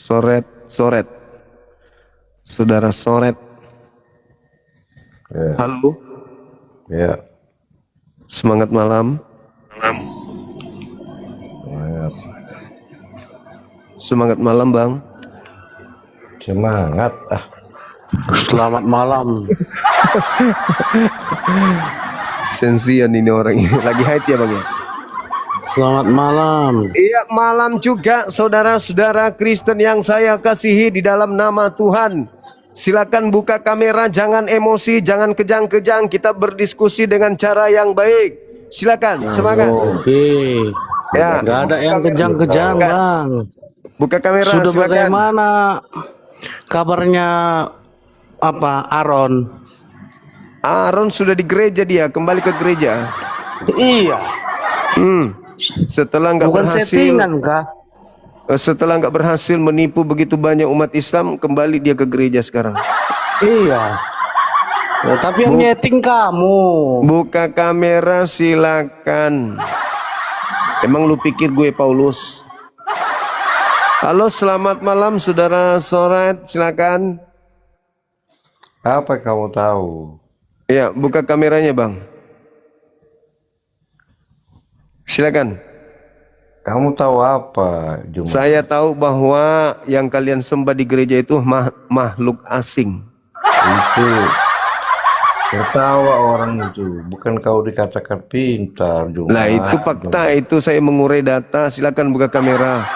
Soret. Saudara Soret. Ya, Halo. ya, Semangat malam. semangat, Semangat malam, Bang. semangat. Selamat malam. Sensian ini orang ini. Lagi haid ya, Bang ya? Selamat malam. Iya, malam juga saudara-saudara Kristen yang saya kasihi di dalam nama Tuhan. Silakan buka kamera, jangan emosi, jangan kejang-kejang. Kita berdiskusi dengan cara yang baik. Silakan, semangat. Oke. Ya, Nggak ada yang kejang-kejang, Bang. buka kamera. Sudah Silakan. bagaimana kabarnya Aaron? Aaron sudah di gereja, dia kembali ke gereja. Iya. Setelah nggak Bukan berhasil, settingan kah? setelah nggak berhasil menipu begitu banyak umat Islam, kembali dia ke gereja sekarang. Iya. Ya, tapi yang nyeting kamu. Buka kamera silakan. Emang lu pikir gue Paulus? Halo, selamat malam saudara Soret, silakan. Apa kamu tahu? Ya, buka kameranya, Bang. Silakan. Kamu tahu apa, Juma? Saya tahu bahwa yang kalian sembah di gereja itu makhluk asing. Itu tertawa orang itu, bukan kau dikatakan pintar, Juma. Nah, itu fakta, itu saya mengurai data. Silakan buka kamera.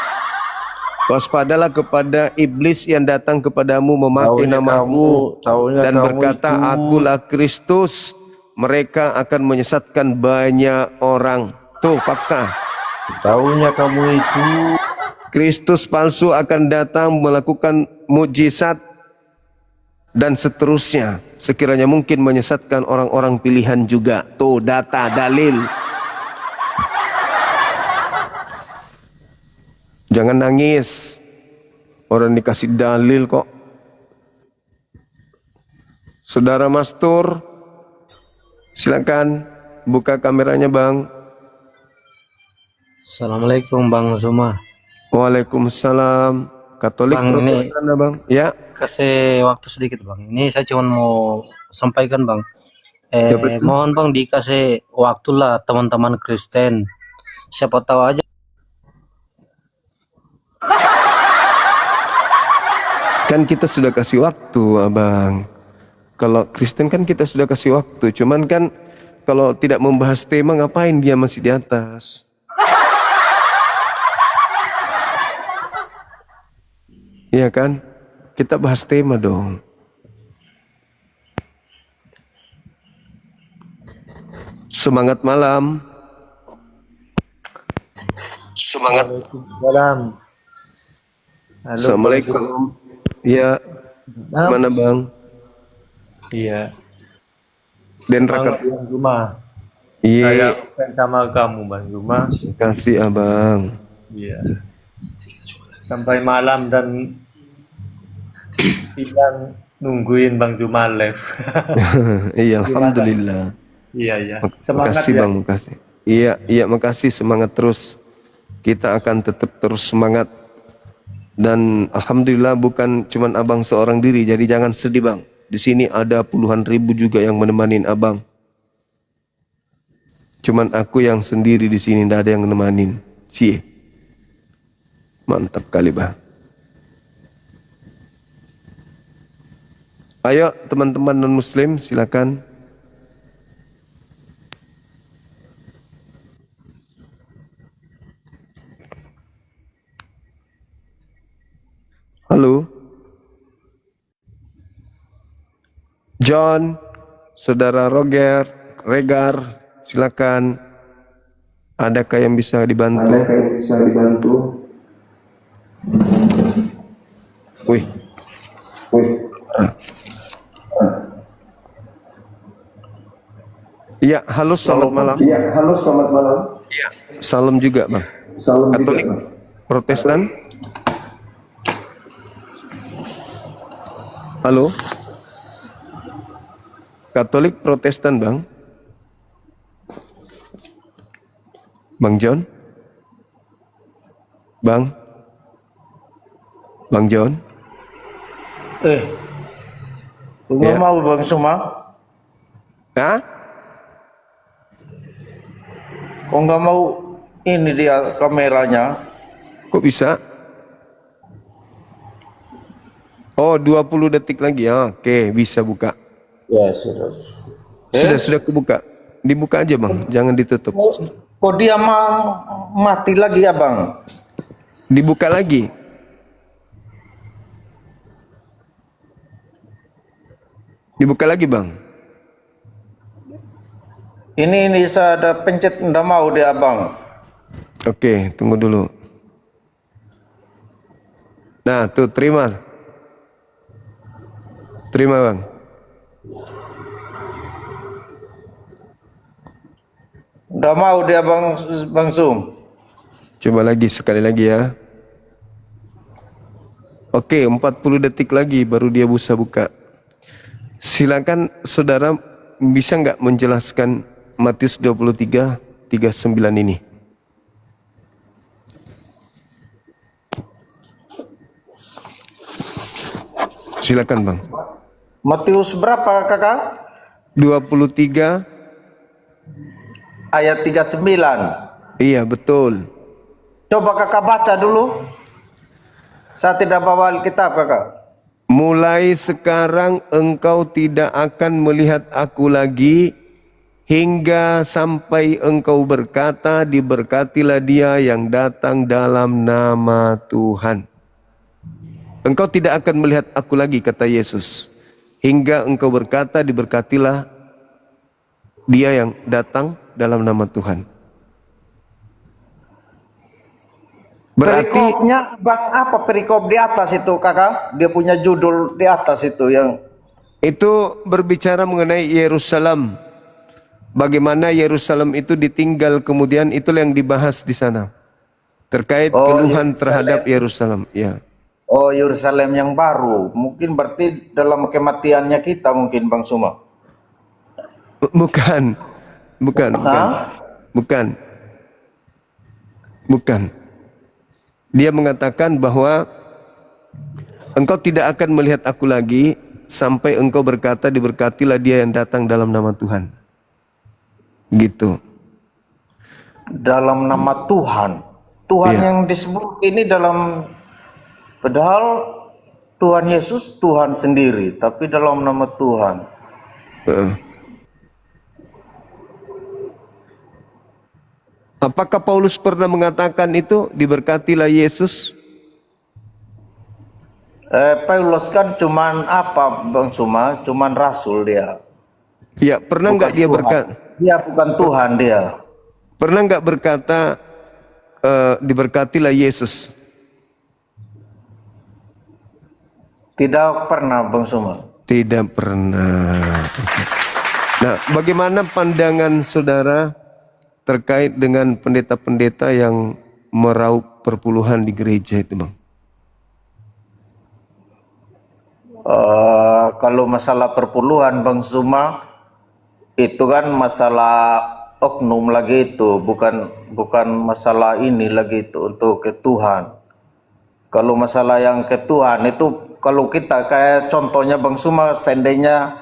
Waspadalah kepada iblis yang datang kepadamu memakai namaku dan berkata, akulah Kristus. Mereka akan menyesatkan banyak orang. Tuh fakta. Taunya kamu itu. Kristus palsu akan datang melakukan mujizat dan seterusnya. Sekiranya mungkin menyesatkan orang-orang pilihan juga. Tuh data, dalil. Jangan nangis. Orang dikasih dalil kok. Saudara Mastur, silakan buka kameranya, Bang. Assalamualaikum Bang Zuma. Waalaikumsalam. Katolik Bang, Protestan, Bang. Ya. Kasih waktu sedikit Bang. Ini saya cuma mau sampaikan Bang. betul. Mohon Bang dikasih waktu lah teman-teman Kristen. Siapa tahu aja. Kan kita sudah kasih waktu, Abang. Kalau Kristen kan kita sudah kasih waktu. Cuman kan kalau tidak membahas tema, ngapain dia masih di atas? Iya kan? Kita bahas tema dong. Semangat malam. Semangat. Salam. Assalamualaikum. Iya. Mana, Bang? Iya. Dan Semangat rakyat. Bang Zuma. Iya. Saya fans sama kamu Bang Zuma. Terima kasih, Abang. Iya. Sampai malam dan siang nungguin Bang Zuma live. Iya, alhamdulillah. Iya. Semangat makasih, ya. Bang, makasih. Iya, makasih, semangat terus. Kita akan tetap terus semangat. Dan alhamdulillah bukan cuman Abang seorang diri, jadi jangan sedih, Bang. Di sini ada puluhan ribu juga yang menemani Abang. Cuman aku yang sendiri di sini, tidak ada yang menemanin. Cie. Mantap kali, Bang. Ayo teman-teman non-muslim, silakan. Halo. John, saudara Regar, silakan. Adakah yang bisa dibantu? Wih. Iya, halo, selamat malam. Iya, salam juga, Bang. Katolik, Protestan. Halo. Katolik Protestan, Bang. Bang John. Bang. Bang John. Kau nggak Ya. mau Bang Suma? Hah? Kau nggak mau ini dia kameranya? Kok bisa? Oh, 20 detik lagi. Ah, oke, bisa buka. Ya sudah. Sudah kebuka. Dibuka aja, Bang. Jangan ditutup. Kok dia mati lagi ya Bang? Dibuka lagi. Dibuka lagi, Bang. Ini saya ada pencet nggak mau dia Bang. Oke, tunggu dulu. Nah, tuh terima. Terima, Bang. Nggak mau dia Bang Sum. Coba lagi, sekali lagi ya. Oke, 40 detik lagi baru dia bisa buka. Silakan saudara, bisa nggak menjelaskan Matius 23:39 ini? Silakan, Bang. Matius berapa kakak? 23. Ayat 39. Iya, betul. Coba kakak baca dulu. Saya tidak bawa Alkitab kakak. Mulai sekarang engkau tidak akan melihat aku lagi, hingga sampai engkau berkata, diberkatilah dia yang datang dalam nama Tuhan. Engkau tidak akan melihat aku lagi, kata Yesus, hingga engkau berkata, diberkatilah dia yang datang dalam nama Tuhan. Berarti Perikopnya Bang apa perikop di atas itu kakak? Dia punya judul di atas itu yang itu berbicara mengenai Yerusalem. Bagaimana Yerusalem itu ditinggal, kemudian itulah yang dibahas di sana. Terkait keluhan terhadap Yerusalem, ya. Oh, Yerusalem yang baru. Mungkin berarti dalam kematiannya kita mungkin Bang Suma. Bukan. Dia mengatakan bahwa engkau tidak akan melihat aku lagi sampai engkau berkata, diberkatilah dia yang datang dalam nama Tuhan. Gitu. Dalam nama Tuhan. Tuhan Iya. yang disebut ini dalam, padahal Tuhan Yesus Tuhan sendiri, tapi dalam nama Tuhan. Apakah Paulus pernah mengatakan itu, diberkatilah Yesus? Paulus kan cuman apa Bang Suma? Cuman rasul dia. Ya, pernah nggak dia berkata? Dia bukan Tuhan dia. Pernah nggak berkata diberkatilah Yesus? Tidak pernah Bang Suma. Tidak pernah. Nah, bagaimana pandangan saudara terkait dengan pendeta-pendeta yang meraup perpuluhan di gereja itu, Bang? Kalau masalah perpuluhan Bang Suma, itu kan masalah oknum lagi itu, bukan masalah ini lagi itu untuk ke Tuhan. Kalau masalah yang ke Tuhan itu, kalau kita kayak contohnya Bang Suma, seandainya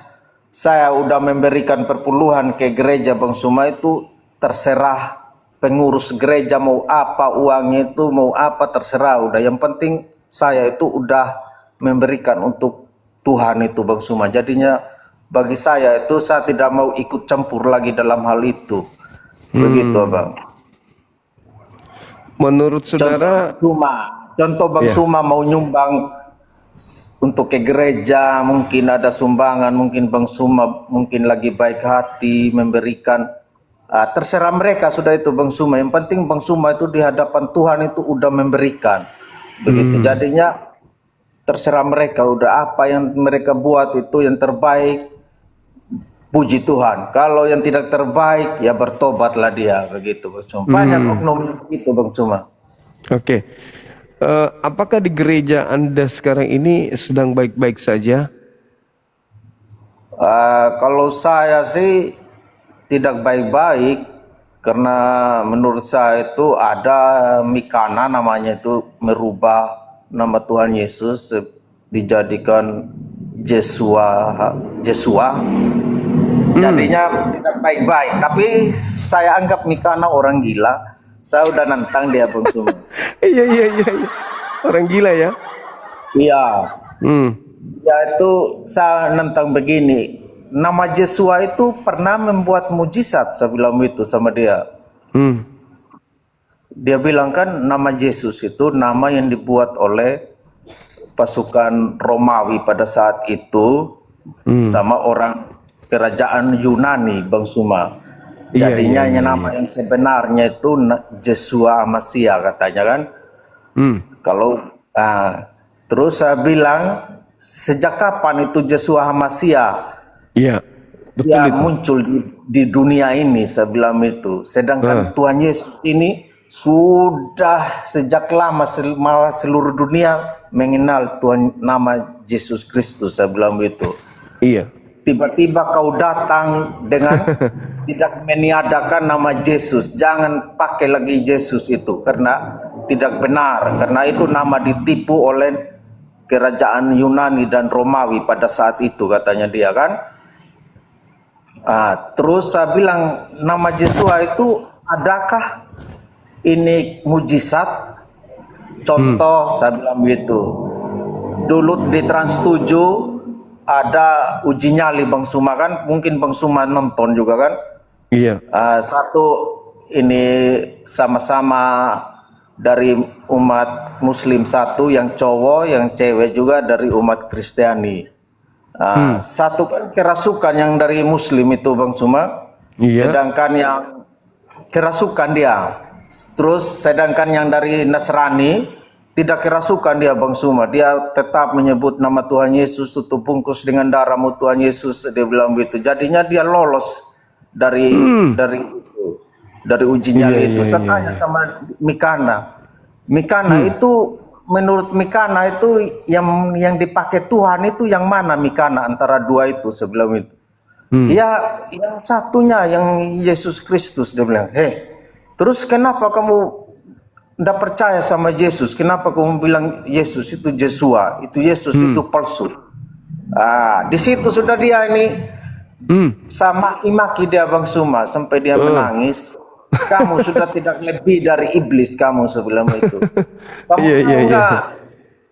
saya udah memberikan perpuluhan ke gereja Bang Suma, itu terserah pengurus gereja mau apa uangnya itu, mau apa terserah udah. Yang penting saya itu udah memberikan untuk Tuhan itu Bang Suma. Jadinya bagi saya itu saya tidak mau ikut campur lagi dalam hal itu. Begitu Bang. Menurut saudara, Contoh Bang Iya. Suma mau nyumbang untuk ke gereja, mungkin ada sumbangan, mungkin Bang Suma mungkin lagi baik hati memberikan. Terserah mereka sudah itu Bang Suma. Yang penting Bang Suma itu di hadapan Tuhan itu udah memberikan. Begitu. Jadinya terserah mereka udah apa yang mereka buat itu yang terbaik. Puji Tuhan. Kalau yang tidak terbaik ya bertobatlah dia, begitu Bang Suma. Banyak oknum itu Bang Suma. oke. Apakah di gereja Anda sekarang ini sedang baik-baik saja? Kalau saya sih tidak baik-baik, karena menurut saya itu ada mikana namanya itu merubah nama Tuhan Yesus dijadikan Jesua, jadinya tidak baik-baik. Tapi saya anggap Mikana orang gila. Saya udah nantang dia Bang Suma. Iya. Orang gila ya. Iya. Hmm. Ya itu saya nantang begini. Nama Jesua itu pernah membuat mujizat, saya bilang itu sama dia. Hmm. Dia bilang kan nama Yesus itu nama yang dibuat oleh pasukan Romawi pada saat itu sama orang kerajaan Yunani Bang Suma. Jadinya nama yang sebenarnya itu Jesua Amasia katanya kan. Kalau terus saya bilang sejak kapan itu Jesua Amasia? Iya. Betul Dia itu. muncul di dunia ini, saya bilang itu. Sedangkan Tuhan Yesus ini sudah sejak lama malah seluruh dunia mengenal Tuhan nama Yesus Kristus, saya bilang itu. Iya. Tiba-tiba kau datang dengan tidak meniadakan nama Yesus. Jangan pakai lagi Yesus itu karena tidak benar. Karena itu nama ditipu oleh kerajaan Yunani dan Romawi pada saat itu katanya dia kan. Terus saya bilang nama Yesua itu adakah ini mujizat? Contoh saya bilang begitu. Dulu di Trans 7 ada uji nyali Bang Suma kan, mungkin Bang Suma nonton juga kan. Iya. Satu ini sama-sama dari umat Muslim, satu yang cowok, yang cewek juga dari umat Kristiani. Satu kan kerasukan yang dari Muslim itu Bang Suma, sedangkan yang kerasukan dia. Terus sedangkan yang dari Nasrani tidak kerasukan dia Bang Suma, dia tetap menyebut nama Tuhan Yesus, tutup bungkus dengan darahmu Tuhan Yesus, dia bilang begitu. Jadinya dia lolos dari uji nyali itu. Saya tanya sama Mikana itu menurut Mikana itu yang dipakai Tuhan itu yang mana Mikana antara dua itu sebelum itu? Ya yang satunya yang Yesus Kristus, dia bilang. Terus kenapa kamu tidak percaya sama Yesus? Kenapa kamu bilang Yesus itu Jesua, itu Yesus itu palsu? Di situ sudah dia ini sama maki-maki dia Bang Suma sampai dia menangis. Kamu sudah tidak lebih dari iblis kamu sebelum itu.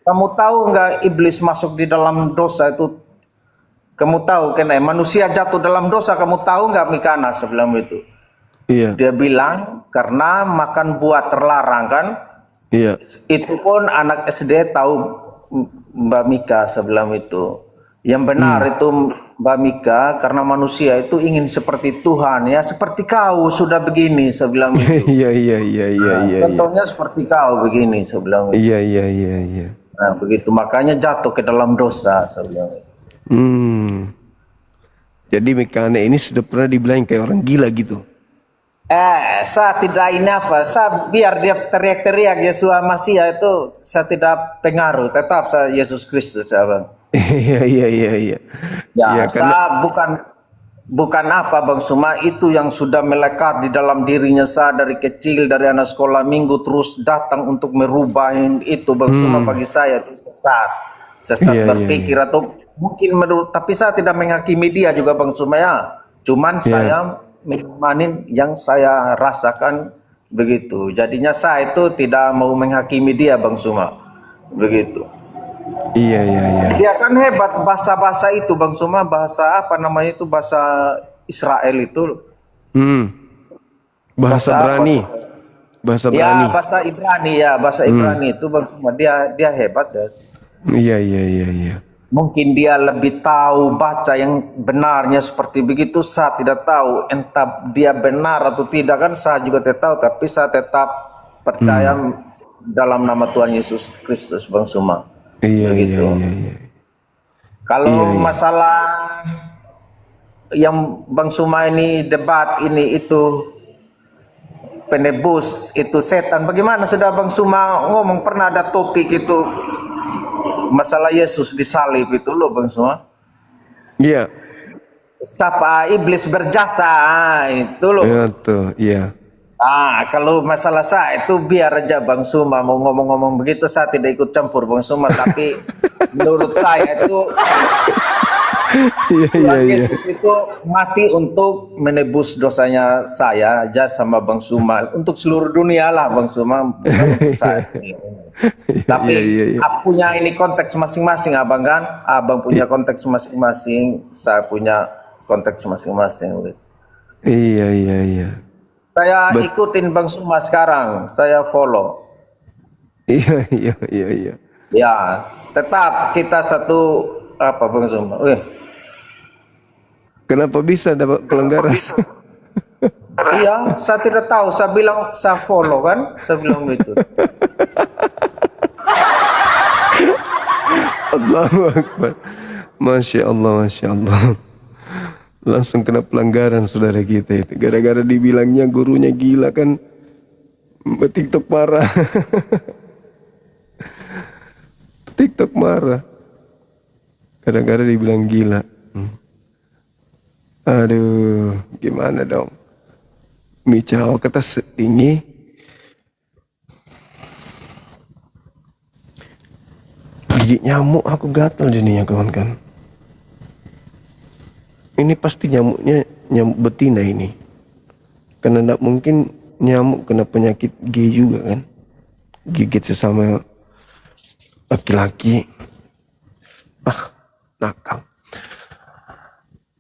Kamu tahu nggak iblis masuk di dalam dosa itu? Kamu tahu kan manusia jatuh dalam dosa, kamu tahu nggak Mikana sebelum itu? Iya. Dia bilang karena makan buah terlarang kan. Iya. Itu pun anak SD tahu Mbak Mika sebelum itu. Yang benar itu Mbak Mika karena manusia itu ingin seperti Tuhan ya, seperti kau sudah begini sebelum itu. Iya. Contohnya seperti kau begini sebelum itu. Iya. Nah begitu makanya jatuh ke dalam dosa sebelum itu. Jadi Mikana ini sudah pernah dibilang kayak orang gila gitu. Saya tidak ini apa, saya biar dia teriak-teriak Yesua Masia itu saya tidak pengaruh, tetap saya Yesus Kristus ya Bang. Iya. Ya, saya bukan apa Bang Suma, itu yang sudah melekat di dalam dirinya saya dari kecil, dari anak sekolah minggu terus datang untuk merubah itu Bang Suma. Bagi saya itu sesat berpikir atau mungkin menurut, tapi saya tidak menghakimi dia juga Bang Suma ya. Cuman saya mengimani yang saya rasakan begitu. Jadinya saya itu tidak mau menghakimi dia Bang Suma. Begitu. Iya. Dia kan hebat bahasa-bahasa itu Bang Suma, bahasa apa namanya itu, bahasa Israel itu. Bahasa Ibrani. Bahasa Ibrani. Ya, bahasa Ibrani ya, bahasa Ibrani itu Bang Suma. Dia hebat ya. Iya. Mungkin dia lebih tahu baca yang benarnya seperti begitu, saya tidak tahu. Entah dia benar atau tidak kan saya juga tidak tahu, tapi saya tetap percaya dalam nama Tuhan Yesus Kristus Bang Suma. Iya. Kalau masalah yang Bang Suma ini debat ini itu penebus itu setan, bagaimana sudah Bang Suma ngomong pernah ada topik itu masalah Yesus disalib itu loh Bang Suma. Iya. Siapa iblis berjasa itu loh. Iya tuh, iya. Kalau masalah saya itu biar aja Bang Suma mau ngomong-ngomong begitu, saya tidak ikut campur Bang Suma, tapi menurut saya itu Iya, iya, Tuhan iya. Yesus itu mati untuk menebus dosanya saya aja sama Bang Suma, untuk seluruh dunia lah Bang Suma, bukan untuk saya. Tapi Iya, iya, iya. aku punya ini konteks masing-masing Abang kan, Abang punya konteks masing-masing, saya punya konteks masing-masing. Iya, iya, iya. Saya ikutin Bang Suma sekarang, saya follow. Iya, iya, iya, iya. Ya, tetap kita satu apa Bang Suma. Kenapa bisa dapat pelanggaran? Iya, saya tidak tahu. Saya bilang saya follow kan, saya bilang gitu. Allahu Akbar. Masya Allah, Masya Allah. Langsung kena pelanggaran saudara kita itu. Gara-gara dibilangnya gurunya gila kan. TikTok marah. TikTok marah. Gara-gara dibilang gila. Aduh, gimana dong? Micau kata setinggi. Gigit nyamuk aku gatal jadinya kawan kan. Ini pasti nyamuknya nyamuk betina ini. Karena tidak mungkin nyamuk kena penyakit G juga kan. Gigit sesama laki-laki. Nakal.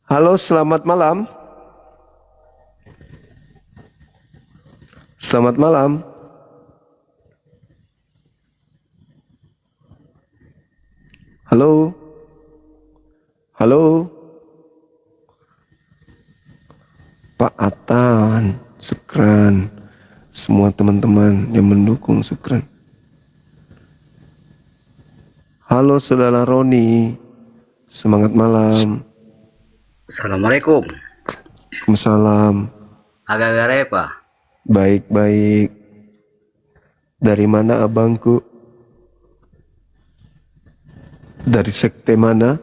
Halo, selamat malam. Selamat malam. Halo. Halo. Pak Atan, Sukran, semua teman-teman yang mendukung Sukran. Halo saudara Roni, semangat malam. Assalamualaikum. Waalaikumsalam. Agak-agak repa. Baik-baik. Dari mana abangku? Dari sekte mana?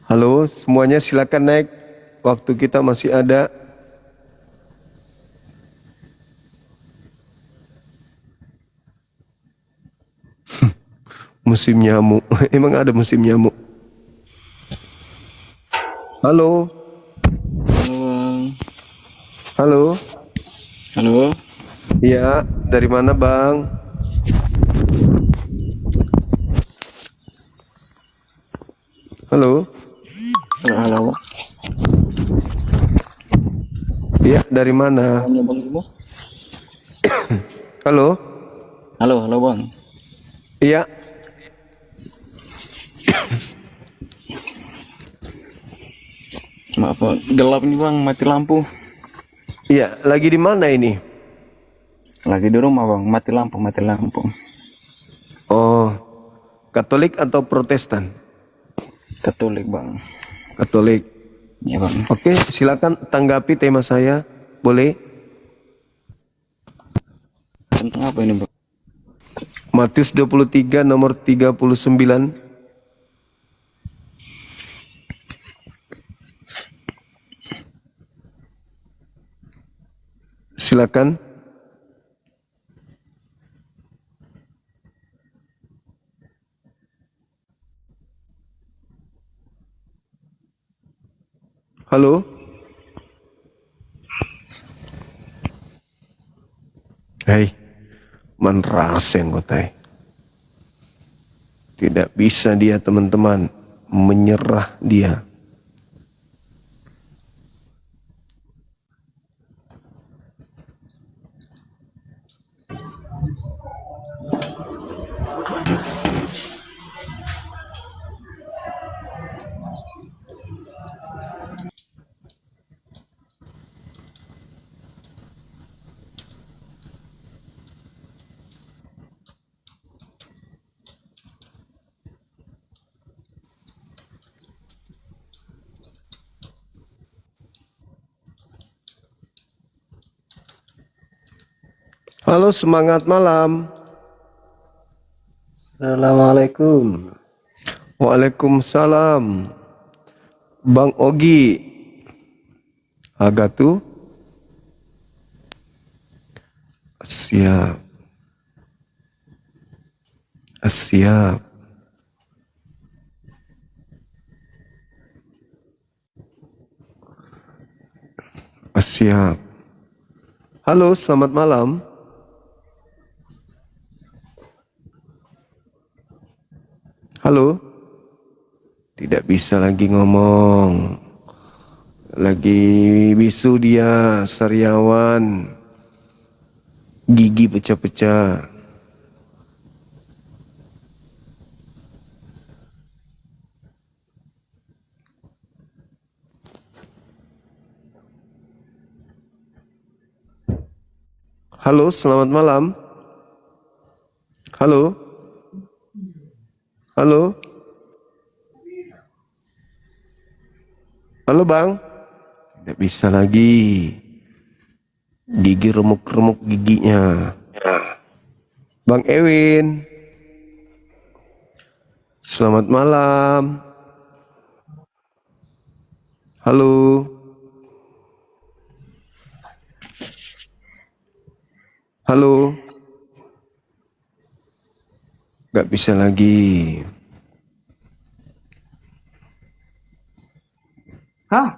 Halo, semuanya silakan naik. Waktu kita masih ada. Musim nyamuk. Emang ada musim nyamuk? Halo. Halo. Halo. Iya, dari mana Bang? Halo. Halo. Iya, dari mana? Halo. Halo Bang. Iya. Maaf Bang, gelap nih Bang, mati lampu. Iya, lagi di mana ini? Lagi di rumah Bang, mati lampu. Oh, Katolik atau Protestan? Katolik Bang. Katolik. Ya Bang. Oke, silakan tanggapi tema saya. Boleh? Tentang apa ini Bang? Matius 23 nomor 39. Silakan. Halo. Hei, menraseng kotai. Tidak bisa dia teman-teman menyerah dia. Halo, semangat malam. Assalamualaikum. Waalaikumsalam. Bang Ogi. Agatu. Siap. Siap. Siap. Halo, selamat malam. Halo. Tidak bisa lagi ngomong. Lagi bisu dia, sariawan. Gigi pecah-pecah. Halo, selamat malam. Halo. Halo. Halo, Bang. Tidak bisa lagi. Gigi remuk-remuk giginya. Bang Ewin. Selamat malam. Halo. Halo. Gak bisa lagi. Hah?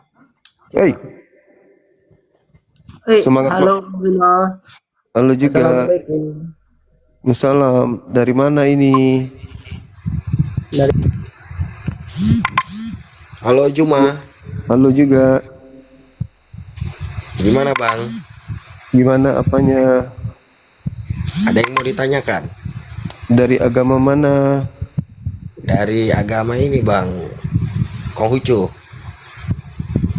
Hey, semangat. Halo, Bima. Halo juga. Assalamualaikum. Salam. Dari mana ini? Halo Juma, Halo juga. gimana Bang? Gimana apanya? Ada yang mau ditanyakan? Dari agama mana? Dari agama ini Bang, Konghucu.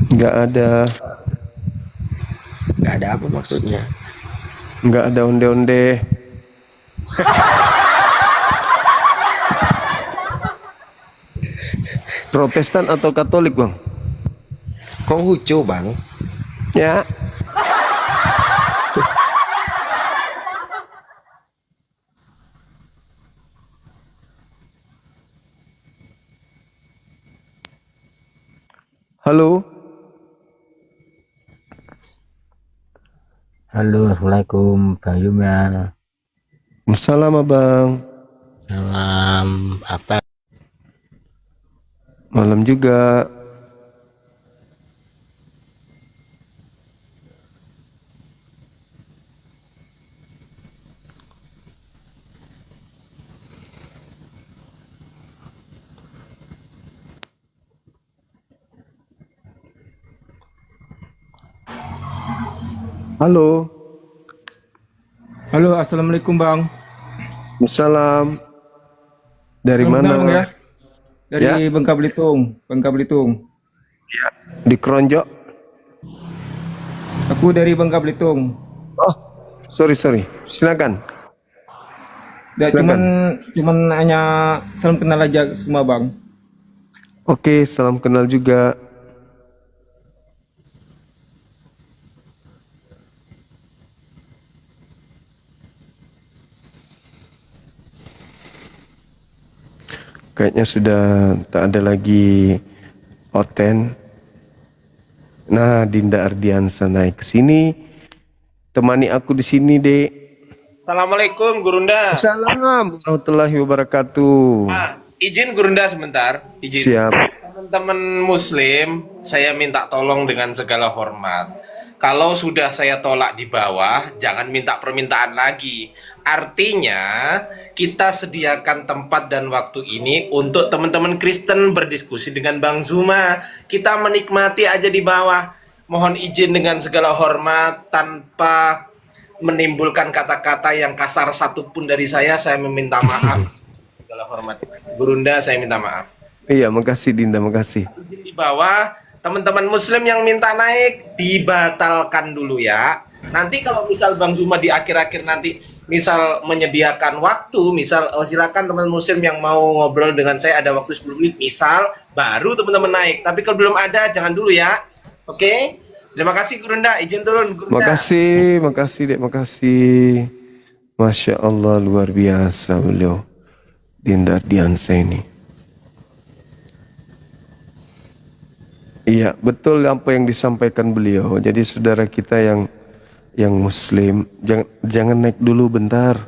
Nggak ada. Gak ada apa maksudnya? Nggak ada onde-onde. Protestan atau Katolik, Bang? Konghucu Bang. Ya. Halo. Halo, Assalamualaikum Bang Yuma. Salam, Abang. Salam apa? Malam juga. Halo. Halo, assalamualaikum Bang. Salam. Dari Salam mana? kenal, Bang, ya? Dari Ya. Bangka Belitung. Bangka Belitung. Di Kronjok. Aku dari Bangka Belitung. Oh, sorry. Silakan. Ya, cuman hanya salam kenal aja semua Bang. Oke, salam kenal juga. Kayaknya sudah tak ada lagi Oten. Nah, Dinda Ardiansa naik ke sini. Temani aku di sini, Dek. Assalamualaikum Gurunda. Assalamualaikum warahmatullahi wabarakatuh. Izin Gurunda sebentar. Izin. Siap. Teman-teman Muslim, saya minta tolong dengan segala hormat. Kalau sudah saya tolak di bawah, jangan minta permintaan lagi. Artinya, kita sediakan tempat dan waktu ini untuk teman-teman Kristen berdiskusi dengan Bang Zuma. Kita menikmati aja di bawah. Mohon izin dengan segala hormat, tanpa menimbulkan kata-kata yang kasar satupun dari saya meminta maaf. Segala hormat. Gurunda, saya minta maaf. Iya, makasih Dinda, makasih. Di bawah, teman-teman Muslim yang minta naik, dibatalkan dulu ya. Nanti kalau misal Bang Zuma di akhir-akhir nanti misal menyediakan waktu, misal silakan teman Muslim yang mau ngobrol dengan saya ada waktu 10 menit misal, baru teman-teman naik. Tapi kalau belum ada jangan dulu ya. Oke? Terima kasih Gurunda, izin turun Gurunda. Makasih Dek, makasih. Masya Allah, luar biasa beliau. Dinda Ardiansa ini. Iya, betul apa yang disampaikan beliau. Jadi saudara kita yang muslim, jangan naik dulu bentar.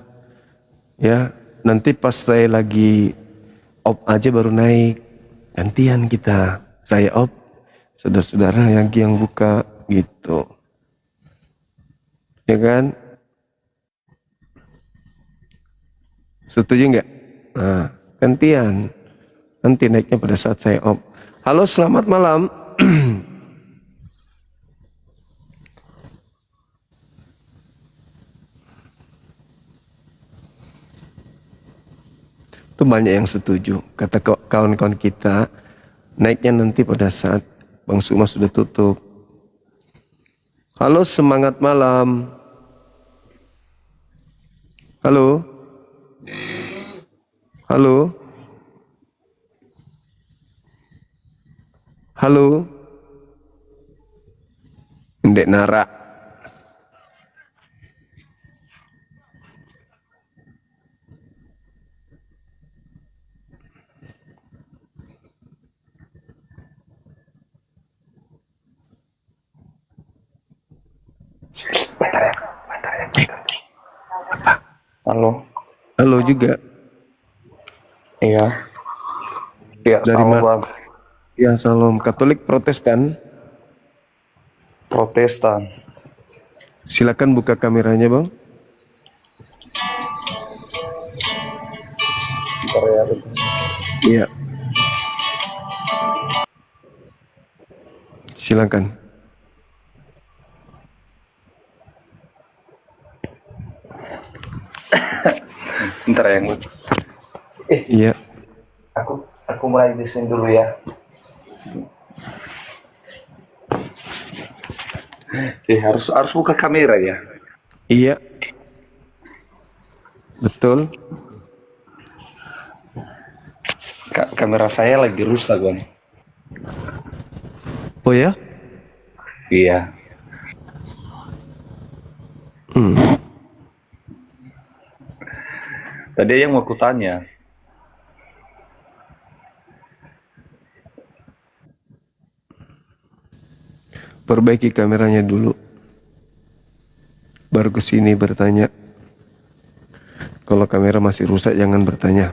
Ya, nanti pas saya lagi off aja baru naik. Gantian kita. Saya off, saudara-saudara yang buka gitu. Ya kan? Setuju nggak? Nah, gantian. Nanti naiknya pada saat saya off. Halo, selamat malam. Itu banyak yang setuju. Kata kawan-kawan kita, naiknya nanti pada saat Bang Suma sudah tutup. Halo, semangat malam. Halo. Halo. Halo. Ndek Nara. Halo. Halo juga. Iya. Iya, Dari sama mana? bang. Ya, salam. Katolik Protestan. Protestan. Silakan buka kameranya, Bang. Bentar ya. Iya. Silakan. Bentar ya. Iya. Aku mulai di sini dulu ya. Harus buka kamera ya. Iya. Betul. Kamera saya lagi rusak bang. Oh ya? Iya. Tadi yang mau kutanya. Perbaiki kameranya dulu. Baru ke sini bertanya. Kalau kamera masih rusak jangan bertanya.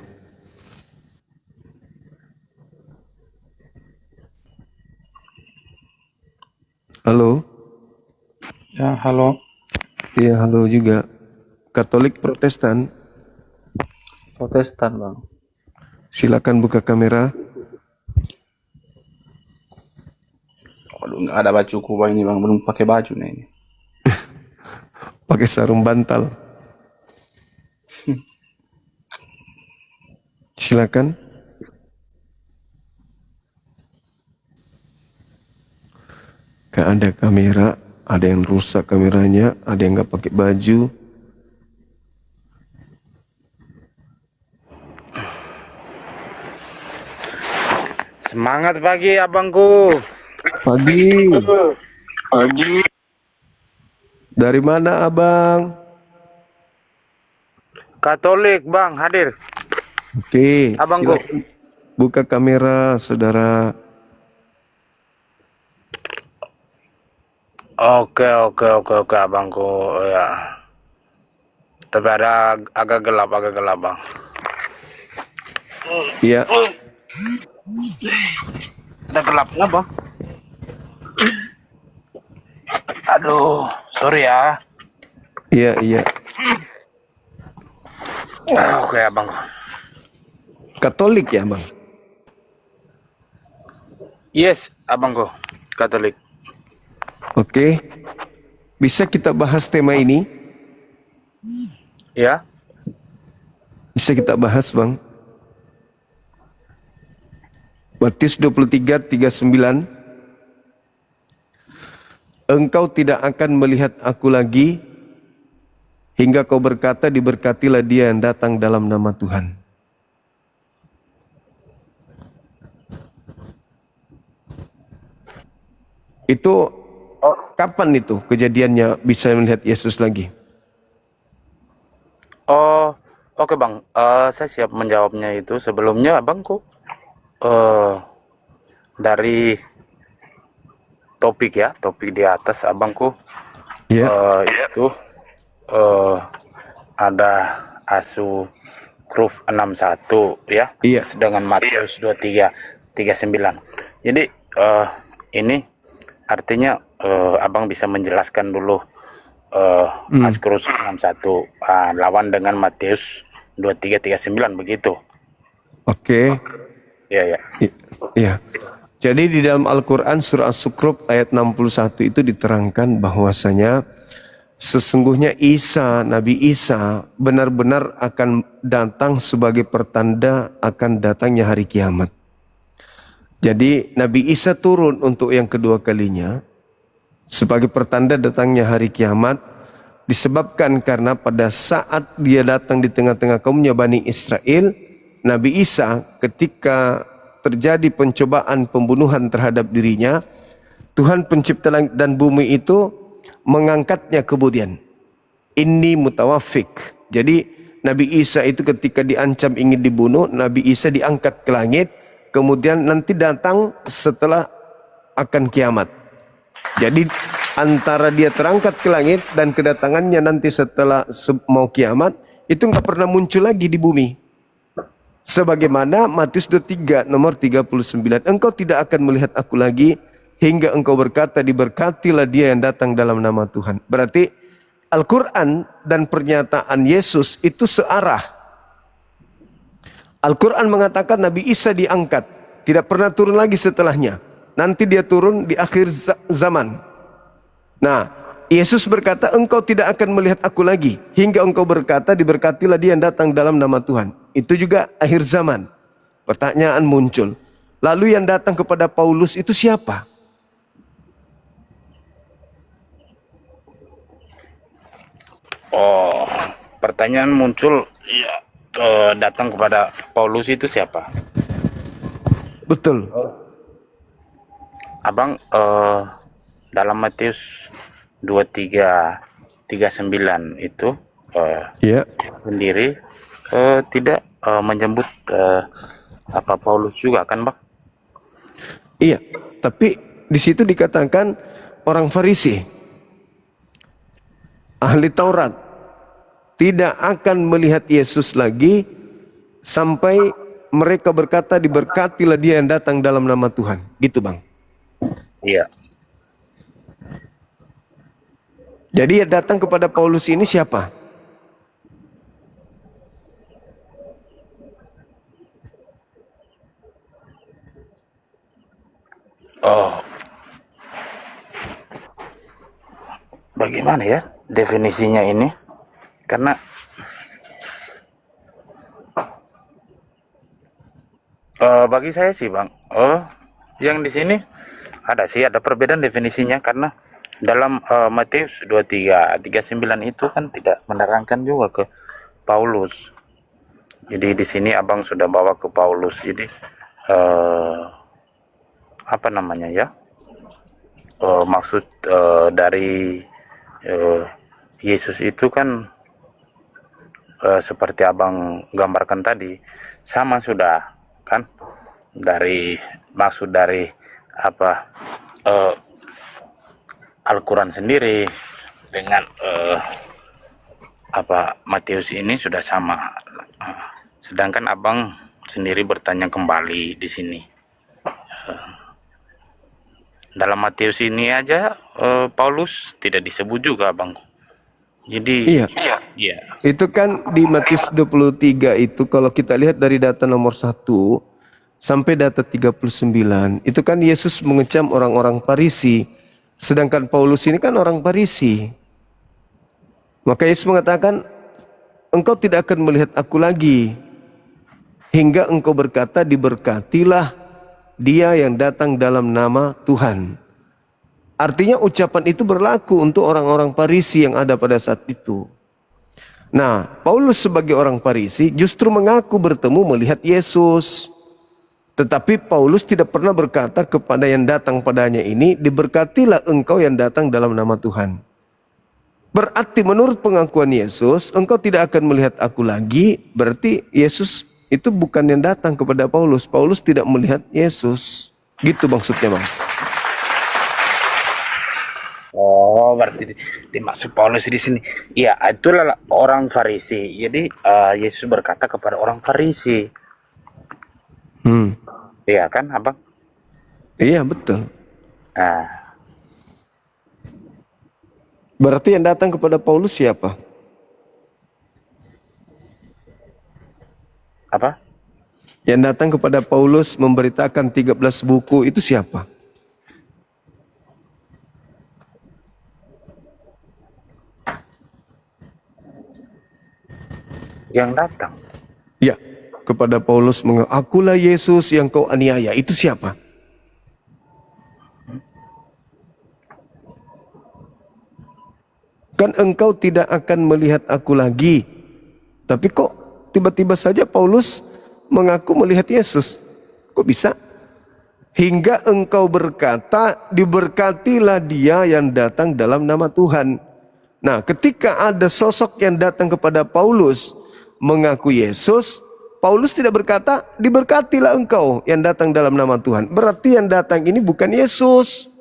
Halo? Ya, halo. Iya, halo juga. Katolik Protestan. Protestan, Bang. Silakan buka kamera. Waduh, nggak ada bajuku bang ini bang, belum pakai baju nih ini. Pakai sarung bantal. Silakan. Gak ada kamera, ada yang rusak kameranya, ada yang nggak pakai baju. Semangat pagi abangku. Pagi. Pagi. Dari mana abang? Katolik bang, hadir. Oke. Abangku. Silakan buka kamera saudara. Oke abangku ya. Tapi ada agak gelap bang. Iya. Ada gelapnya bang. Aduh, sorry ya. Iya. Oke abang. Katolik ya bang? Yes abangku, Katolik. Oke. Bisa kita bahas tema ini? Ya. Bisa kita bahas bang? Matius 23:39. Engkau tidak akan melihat aku lagi hingga kau berkata, diberkatilah dia yang datang dalam nama Tuhan. Itu kapan itu kejadiannya bisa melihat Yesus lagi? Oh, oke bang. Saya siap menjawabnya itu. Sebelumnya abangku, dari topik di atas abangku, Ya. Itu ada Asukruf 61 ya, Iya. dengan Matius 23:39. Jadi ini artinya abang bisa menjelaskan dulu Asukruf 61 lawan dengan Matius 23:39 begitu. Oke. Ya. Iya. Jadi di dalam Al-Quran surah As-Sukruf ayat 61 itu diterangkan bahwasanya sesungguhnya Nabi Isa benar-benar akan datang sebagai pertanda akan datangnya hari kiamat. Jadi Nabi Isa turun untuk yang kedua kalinya sebagai pertanda datangnya hari kiamat, disebabkan karena pada saat dia datang di tengah-tengah kaumnya Bani Israel, Nabi Isa ketika terjadi pencobaan pembunuhan terhadap dirinya, Tuhan pencipta langit dan bumi itu mengangkatnya kemudian. Inni mutawafik. Jadi Nabi Isa itu ketika diancam ingin dibunuh, Nabi Isa diangkat ke langit, kemudian nanti datang setelah akan kiamat. Jadi antara dia terangkat ke langit dan kedatangannya nanti setelah mau kiamat, itu nggak pernah muncul lagi di bumi. Sebagaimana Matius 23 nomor 39, engkau tidak akan melihat aku lagi hingga engkau berkata, diberkatilah dia yang datang dalam nama Tuhan. Berarti Al-Quran dan pernyataan Yesus itu searah. Al-Quran mengatakan Nabi Isa diangkat, tidak pernah turun lagi setelahnya. Nanti dia turun di akhir zaman. Nah, Yesus berkata, engkau tidak akan melihat aku lagi hingga engkau berkata, diberkatilah dia yang datang dalam nama Tuhan. Itu juga akhir zaman. Pertanyaan muncul. Lalu yang datang kepada Paulus itu siapa? Pertanyaan muncul, ya, datang kepada Paulus itu siapa? Betul. Abang, dalam Matius 23:39 itu sendiri tidak menyebut Paulus juga kan, Bang? Iya, tapi di situ dikatakan orang Farisi, ahli Taurat, tidak akan melihat Yesus lagi sampai mereka berkata, diberkatilah dia yang datang dalam nama Tuhan. Gitu, Bang. Iya. Jadi yang datang kepada Paulus ini siapa? Bagaimana ya definisinya ini? Karena bagi saya sih, Bang, yang di sini ada perbedaan definisinya, karena dalam Matius 23:39 itu kan tidak menerangkan juga ke Paulus. Jadi di sini abang sudah bawa ke Paulus. Jadi apa namanya ya? Maksud dari Yesus itu kan seperti abang gambarkan tadi, sama sudah kan, dari maksud dari Al-Quran sendiri dengan Matius ini sudah sama. Sedangkan abang sendiri bertanya kembali di sini, dalam Matius ini aja Paulus tidak disebut juga, Bang. Jadi iya. Itu kan di Matius 23 itu kalau kita lihat dari data nomor 1 sampai data 39, itu kan Yesus mengecam orang-orang Farisi. Sedangkan Paulus ini kan orang Farisi. Maka Yesus mengatakan, engkau tidak akan melihat aku lagi hingga engkau berkata, diberkatilah dia yang datang dalam nama Tuhan. Artinya ucapan itu berlaku untuk orang-orang Farisi yang ada pada saat itu. Nah, Paulus sebagai orang Farisi justru mengaku bertemu melihat Yesus. Tetapi Paulus tidak pernah berkata kepada yang datang padanya ini, diberkatilah engkau yang datang dalam nama Tuhan. Berarti menurut pengakuan Yesus, engkau tidak akan melihat aku lagi, berarti Yesus itu bukan yang datang kepada Paulus. Paulus tidak melihat Yesus. Gitu maksudnya, Bang. Oh, berarti dimaksud Paulus di sini. Iya, itulah orang Farisi. Jadi Yesus berkata kepada orang Farisi. Iya kan, Abang? Iya, betul. Nah, Berarti yang datang kepada Paulus siapa? apa? Yang datang kepada Paulus memberitakan 13 buku itu siapa? Yang datang. Ya, kepada Paulus akulah Yesus yang kau aniaya. Itu siapa? Kan engkau tidak akan melihat aku lagi. Tapi kok tiba-tiba saja Paulus mengaku melihat Yesus? Kok bisa? Hingga engkau berkata, diberkatilah dia yang datang dalam nama Tuhan. Nah, ketika ada sosok yang datang kepada Paulus mengaku Yesus, Paulus tidak berkata, diberkatilah engkau yang datang dalam nama Tuhan. Berarti yang datang ini bukan Yesus.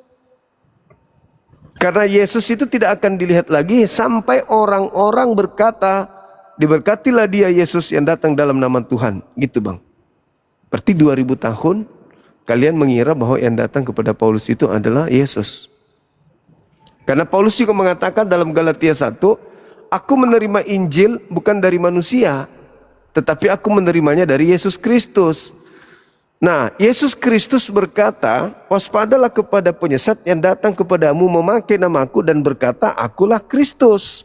Karena Yesus itu tidak akan dilihat lagi sampai orang-orang berkata, diberkatilah dia Yesus yang datang dalam nama Tuhan. Gitu bang. Berarti 2000 tahun kalian mengira bahwa yang datang kepada Paulus itu adalah Yesus. Karena Paulus juga mengatakan dalam Galatia 1, aku menerima Injil bukan dari manusia, tetapi aku menerimanya dari Yesus Kristus. Nah, Yesus Kristus berkata, waspadalah kepada penyesat yang datang kepadamu memakai namaku dan berkata, akulah Kristus.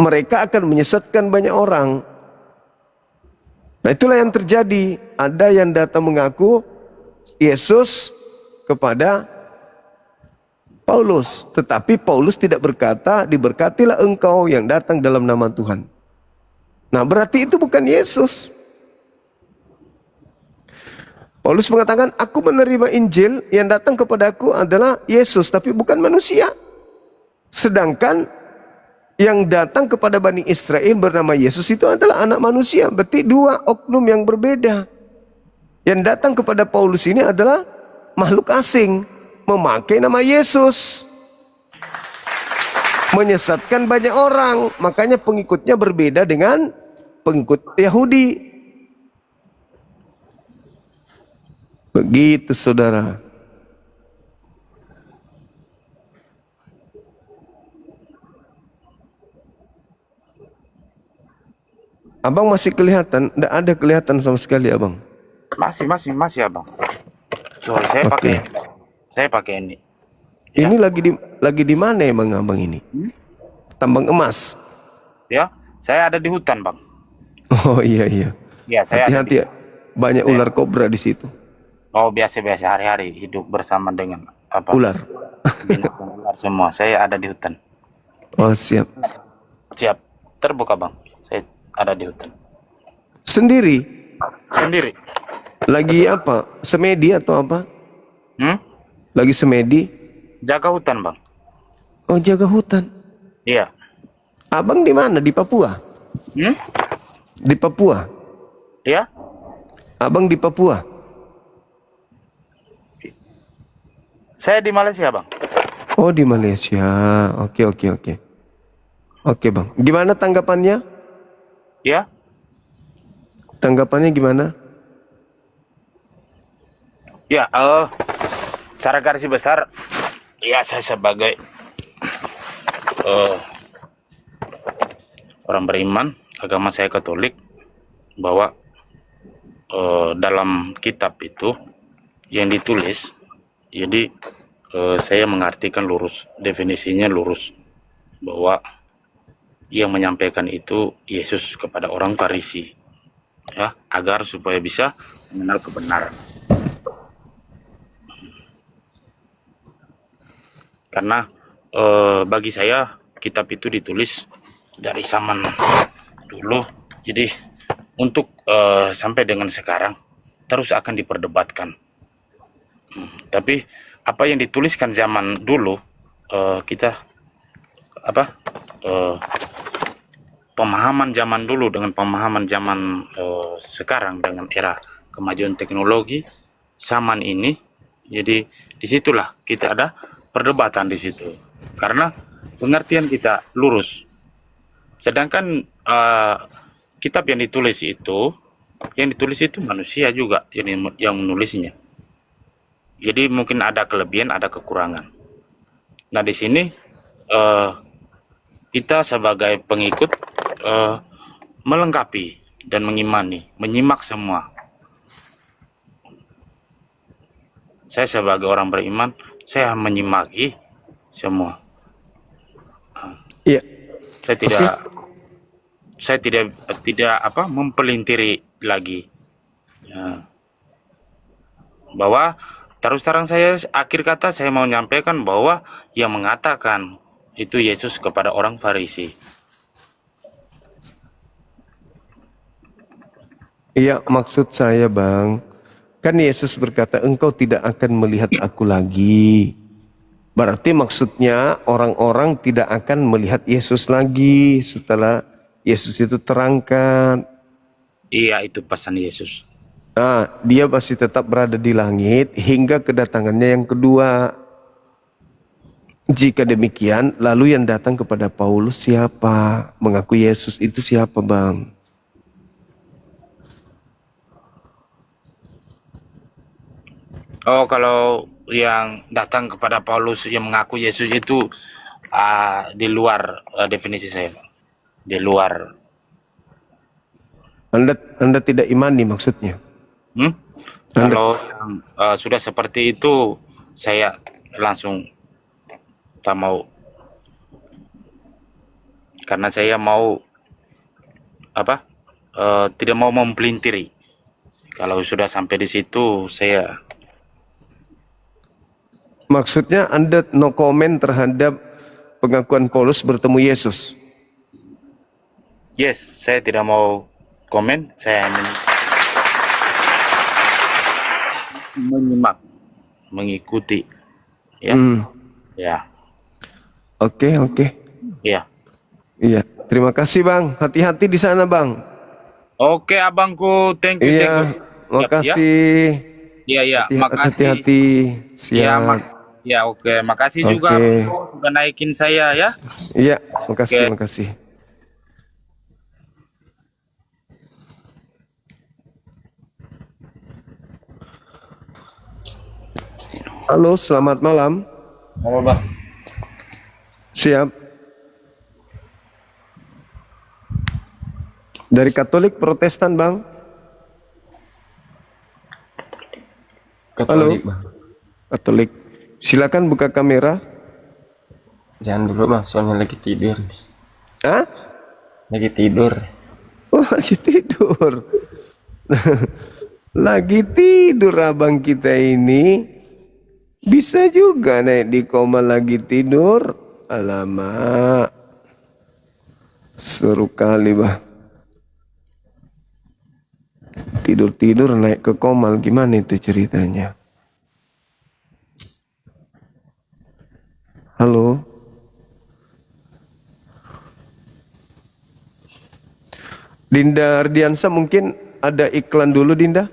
Mereka akan menyesatkan banyak orang. Nah, itulah yang terjadi. Ada yang datang mengaku Yesus kepada Paulus. Tetapi Paulus tidak berkata, diberkatilah engkau yang datang dalam nama Tuhan. Nah, berarti itu bukan Yesus. Paulus mengatakan, aku menerima Injil yang datang kepadaku adalah Yesus, tapi bukan manusia. Sedangkan yang datang kepada Bani Israel bernama Yesus itu adalah anak manusia. Berarti dua oknum yang berbeda. Yang datang kepada Paulus ini adalah makhluk asing, memakai nama Yesus, menyesatkan banyak orang. Makanya pengikutnya berbeda dengan pengikut Yahudi. Begitu saudara. Abang masih kelihatan? Tidak ada kelihatan sama sekali abang. Masih Abang. Sorry, saya pakai ini. Ini lagi di mana emang abang ini? Tambang emas. Ya, saya ada di hutan, Bang. Oh iya. Ya, saya hati-hati ya. Banyak ular kobra di situ. Oh, biasa-biasa hari-hari hidup bersama dengan ular. Binatang ular semua. Saya ada di hutan. Oh, siap. Siap. Terbuka, Bang. Saya ada di hutan. Sendiri? Sendiri. Lagi apa? Semedi atau apa? Lagi semedi? Jaga hutan, Bang. Oh, jaga hutan. Iya. Abang di mana? Di Papua? Di Papua? Iya. Abang di Papua? Saya di Malaysia, Bang. Oh, di Malaysia. Oke. Oke, Bang. Gimana tanggapannya? Ya. Tanggapannya gimana? Ya, secara garis besar, ya saya sebagai orang beriman, agama saya Katolik, bahwa dalam kitab itu yang ditulis, jadi saya mengartikan lurus, definisinya lurus, bahwa yang menyampaikan itu Yesus kepada orang Farisi, ya, agar supaya bisa mengenal kebenaran. Karena bagi saya kitab itu ditulis dari zaman dulu, jadi untuk sampai dengan sekarang terus akan diperdebatkan. Tapi apa yang dituliskan zaman dulu, pemahaman zaman dulu dengan pemahaman zaman sekarang dengan era kemajuan teknologi zaman ini, jadi disitulah kita ada perdebatan di situ. karena pengertian kita lurus. Sedangkan kitab yang ditulis itu manusia juga yang menulisnya. Jadi mungkin ada kelebihan, ada kekurangan. Nah di sini kita sebagai pengikut melengkapi dan mengimani, menyimak semua. Saya sebagai orang beriman, saya menyimaki semua. Iya. Saya tidak mempelintiri lagi. Ya. Bahwa terus terang saya akhir kata saya mau menyampaikan bahwa yang mengatakan itu Yesus kepada orang Farisi. Iya, maksud saya Bang, kan Yesus berkata engkau tidak akan melihat aku lagi. Berarti maksudnya orang-orang tidak akan melihat Yesus lagi setelah Yesus itu terangkat. Iya, itu pesan Yesus. Nah, dia masih tetap berada di langit hingga kedatangannya yang kedua. Jika demikian, lalu yang datang kepada Paulus siapa? Mengaku Yesus itu siapa Bang? Oh, kalau yang datang kepada Paulus yang mengaku Yesus itu di luar definisi saya, Bang. Di luar. Anda tidak imani maksudnya? Kalau yang sudah seperti itu, saya langsung tak mau. Karena saya mau tidak mau mempelintiri. Kalau sudah sampai di situ, saya. Maksudnya Anda no comment terhadap pengakuan Paulus bertemu Yesus? Yes, saya tidak mau komen, saya menyimak, mengikuti, ya, ya. Oke. Ya. Iya. Terima kasih Bang. Hati-hati di sana Bang. Oke, abangku, thank you. Iya. Makasih. Iya, makasih. Hati-hati. Siap. Ya, oke. Makasih juga abangku, sudah naikin saya ya. Iya, makasih. Halo, selamat malam. Halo Bang. Siap. Dari Katolik Protestan Bang. Katolik, Halo. Bang. Katolik. Silakan buka kamera. Jangan dulu Bang, soalnya lagi tidur. Hah? Lagi tidur. Oh, lagi tidur. Lagi tidur abang kita ini. Bisa juga naik di koma lagi tidur. Alamak. Seru kali Bang. Tidur-tidur naik ke koma, gimana itu ceritanya? Halo. Dinda Ardiansa, mungkin ada iklan dulu Dinda?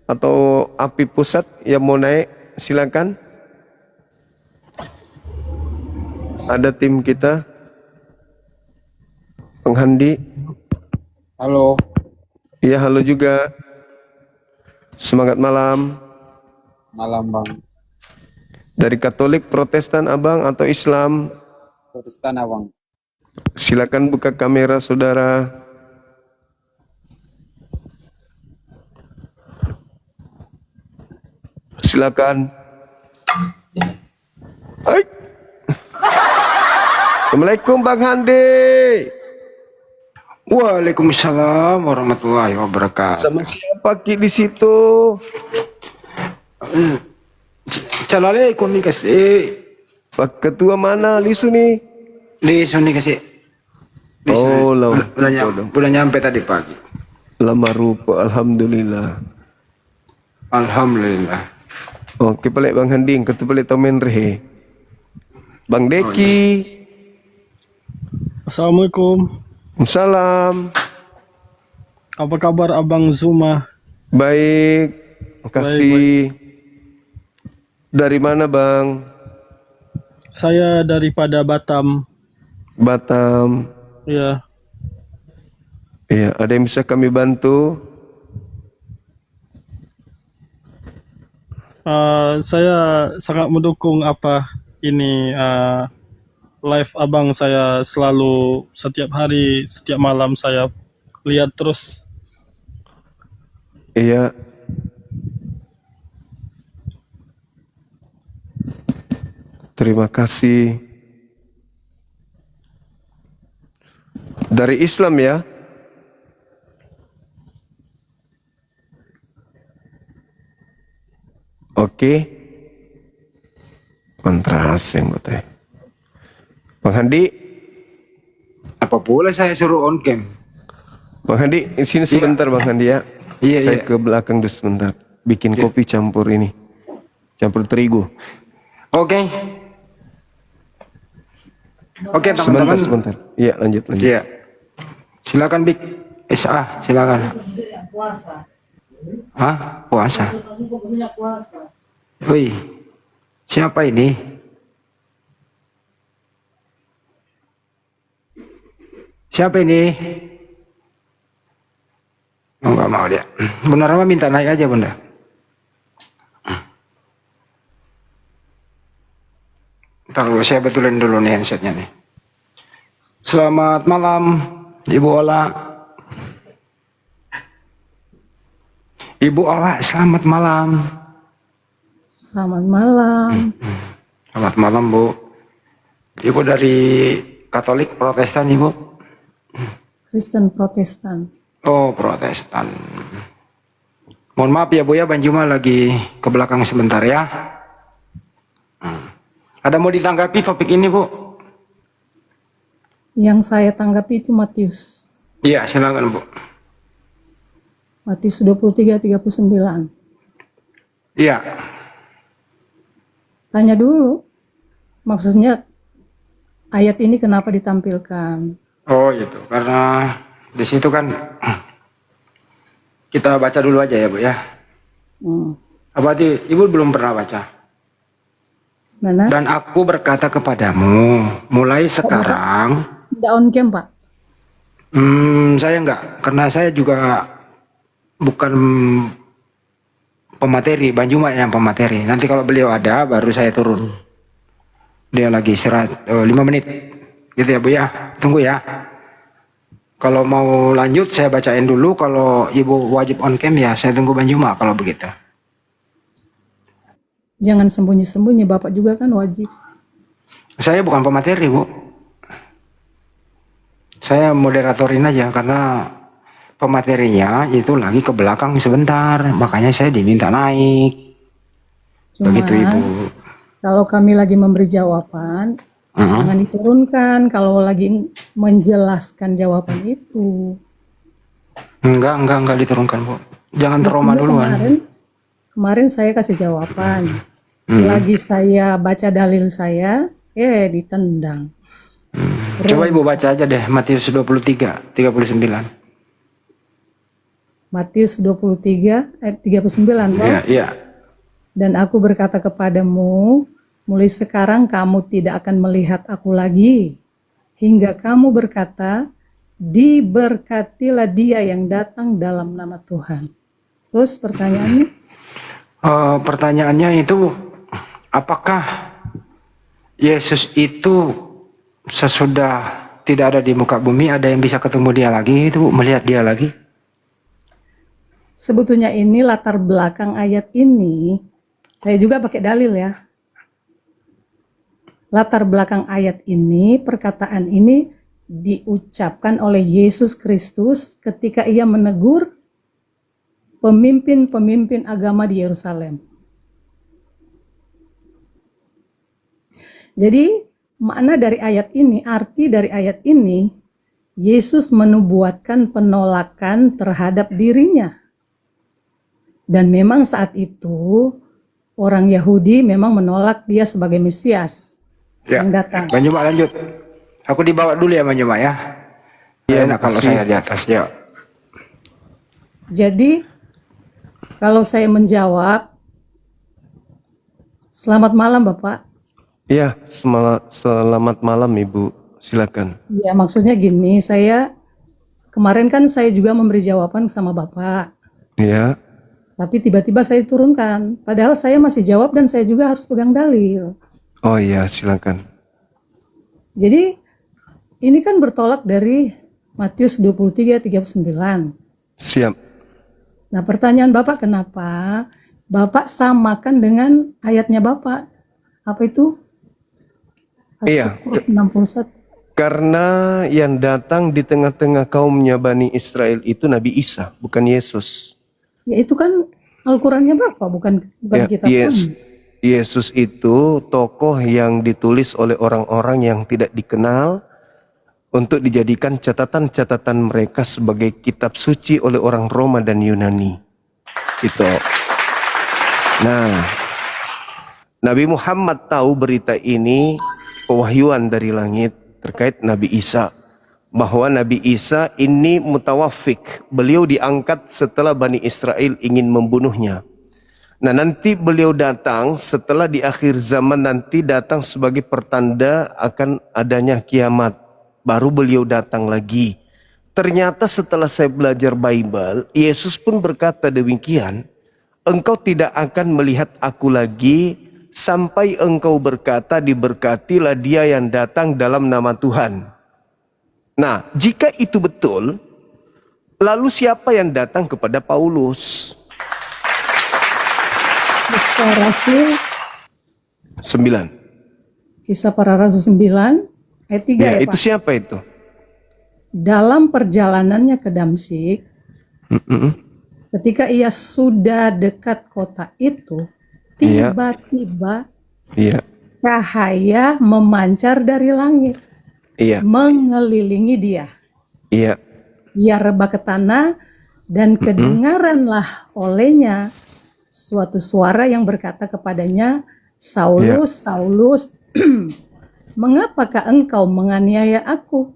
Atau API Pusat yang mau naik, silakan. Ada tim kita. Penghandi. Halo. Iya, halo juga. Semangat malam. Malam Bang. Dari Katolik Protestan Abang atau Islam? Protestan Abang. Silakan buka kamera saudara. Silakan. Hai. Assalamualaikum Bang Handi. Waalaikumsalam warahmatullahi wabarakatuh. Sama siapa Ki di situ? Assalamualaikum nih kasih. Pak Ketua mana Lisu nih? Lisu nih kasih. Oh, udah nyampe tadi pagi. Lama rupa, alhamdulillah. Alhamdulillah. Oke, balik Bang Handing, ketua balik Tomen Rehe. Bang Deki. Assalamualaikum. Salam. Apa kabar Abang Zuma? Baik, makasih. Dari mana Bang? Saya daripada Batam. Batam. Ya. Iya, ada yang bisa kami bantu? Saya sangat mendukung ini live abang. Saya selalu setiap hari, setiap malam saya lihat terus. Iya. Terima kasih. Dari Islam ya? Oke. Kontras yang gue. Bang Handi. Apa pula saya suruh on cam? Bang Handi, sini sebentar Bang Handi ya. Iya, Saya iya. ke belakang dulu sebentar. Bikin kopi campur ini. Campur terigu. Oke. Oke teman-teman. Sebentar. Iya, lanjut. Iya. Silakan Bik. SA, silakan. Hah? Puasa. Wih. Siapa ini? Siapa ini? Oh, nggak mau dia. Bunda Rama minta naik aja Bunda. Ntar dulu, saya betulin dulu nih handsetnya nih. Selamat malam Ibu Ola. Ibu Ola, selamat malam. Selamat malam. Selamat malam Bu. Ibu dari Katolik Protestan Ibu? Kristen Protestan. Oh Protestan. Mohon maaf ya Bu ya, Bang Juma lagi ke belakang sebentar ya. Ada mau ditanggapi topik ini Bu? Yang saya tanggapi itu Matius. Iya silakan Bu. Matius 23:39. Iya. Tanya dulu. Maksudnya ayat ini kenapa ditampilkan? Oh gitu, karena di situ kan kita baca dulu aja ya Bu ya. Apa Ibu belum pernah baca? Mana? Dan aku berkata kepadamu, mulai sekarang. Tidak on cam Pak? Saya enggak, karena saya juga bukan pemateri, Bang Juma yang pemateri. Nanti kalau beliau ada, baru saya turun. Dia lagi istirahat 5 menit, gitu ya Bu ya. Tunggu ya. Kalau mau lanjut, saya bacain dulu. Kalau Ibu wajib on cam ya, saya tunggu Bang Juma kalau begitu. Jangan sembunyi-sembunyi, Bapak juga kan wajib. Saya bukan pemateri Bu. Saya moderatorin aja karena pematerinya itu lagi ke belakang sebentar, makanya saya diminta naik. Begitu Ibu. Kalau kami lagi memberi jawaban, jangan diturunkan kalau lagi menjelaskan jawaban itu. Enggak diturunkan Bu. Jangan trauma duluan. Kemarin saya kasih jawaban. Lagi saya baca dalil saya, ditendang. Coba Ibu baca aja deh Matius 23:39. Matius 23 ayat 39, Pak. Iya. Dan aku berkata kepadamu, mulai sekarang kamu tidak akan melihat aku lagi, hingga kamu berkata, diberkatilah dia yang datang dalam nama Tuhan. Terus pertanyaannya? Pertanyaannya itu, apakah Yesus itu sesudah tidak ada di muka bumi, ada yang bisa ketemu dia lagi, itu melihat dia lagi? Sebetulnya ini latar belakang ayat ini, saya juga pakai dalil ya. Latar belakang ayat ini, perkataan ini diucapkan oleh Yesus Kristus ketika ia menegur pemimpin-pemimpin agama di Yerusalem. Jadi makna dari ayat ini, arti dari ayat ini, Yesus menubuatkan penolakan terhadap dirinya. Dan memang saat itu orang Yahudi memang menolak dia sebagai Mesias yang datang. Bang Juma lanjut. Aku dibawa dulu ya Bang Juma ya. Iya enak kalau saya di atas ya. Jadi kalau saya menjawab, selamat malam Bapak. Ya, selamat malam Ibu. Silakan. Ya, maksudnya gini, kemarin kan saya juga memberi jawaban sama Bapak, Ya. tapi tiba-tiba saya turunkan. Padahal saya masih jawab dan saya juga harus pegang dalil. Oh iya, silakan. Jadi ini kan bertolak dari Matius 23:39. Siap. Nah, pertanyaan Bapak, kenapa Bapak samakan dengan ayatnya Bapak? Apa itu? Iya. As-Sukhruf 61. Karena yang datang di tengah-tengah kaumnya Bani Israel itu Nabi Isa, bukan Yesus. Ya itu kan Al-Qurannya Bapak, bukan Ya, kitab kami. Yesus itu tokoh yang ditulis oleh orang-orang yang tidak dikenal untuk dijadikan catatan-catatan mereka sebagai kitab suci oleh orang Roma dan Yunani. Itu. Nah, Nabi Muhammad tahu berita ini, pewahyuan dari langit terkait Nabi Isa, bahwa Nabi Isa ini mutawafik, beliau diangkat setelah Bani Israel ingin membunuhnya. Nah, nanti beliau datang setelah di akhir zaman, nanti datang sebagai pertanda akan adanya kiamat. Baru beliau datang lagi. Ternyata setelah saya belajar Bible, Yesus pun berkata demikian, engkau tidak akan melihat aku lagi sampai engkau berkata, diberkatilah dia yang datang dalam nama Tuhan. Nah, jika itu betul, lalu siapa yang datang kepada Paulus? Kisah Rasul 9. Kisah Para Rasul 9 ayat 3 Ya, ya, itu Pak. siapa itu? Dalam perjalanannya ke Damsyik, ketika ia sudah dekat kota itu, Iya. tiba-tiba Iya. cahaya memancar dari langit, Iya. mengelilingi dia. Iya. Ia rebah ke tanah dan kedengaranlah olehnya suatu suara yang berkata kepadanya, Saulus, Saulus, mengapakah engkau menganiaya aku?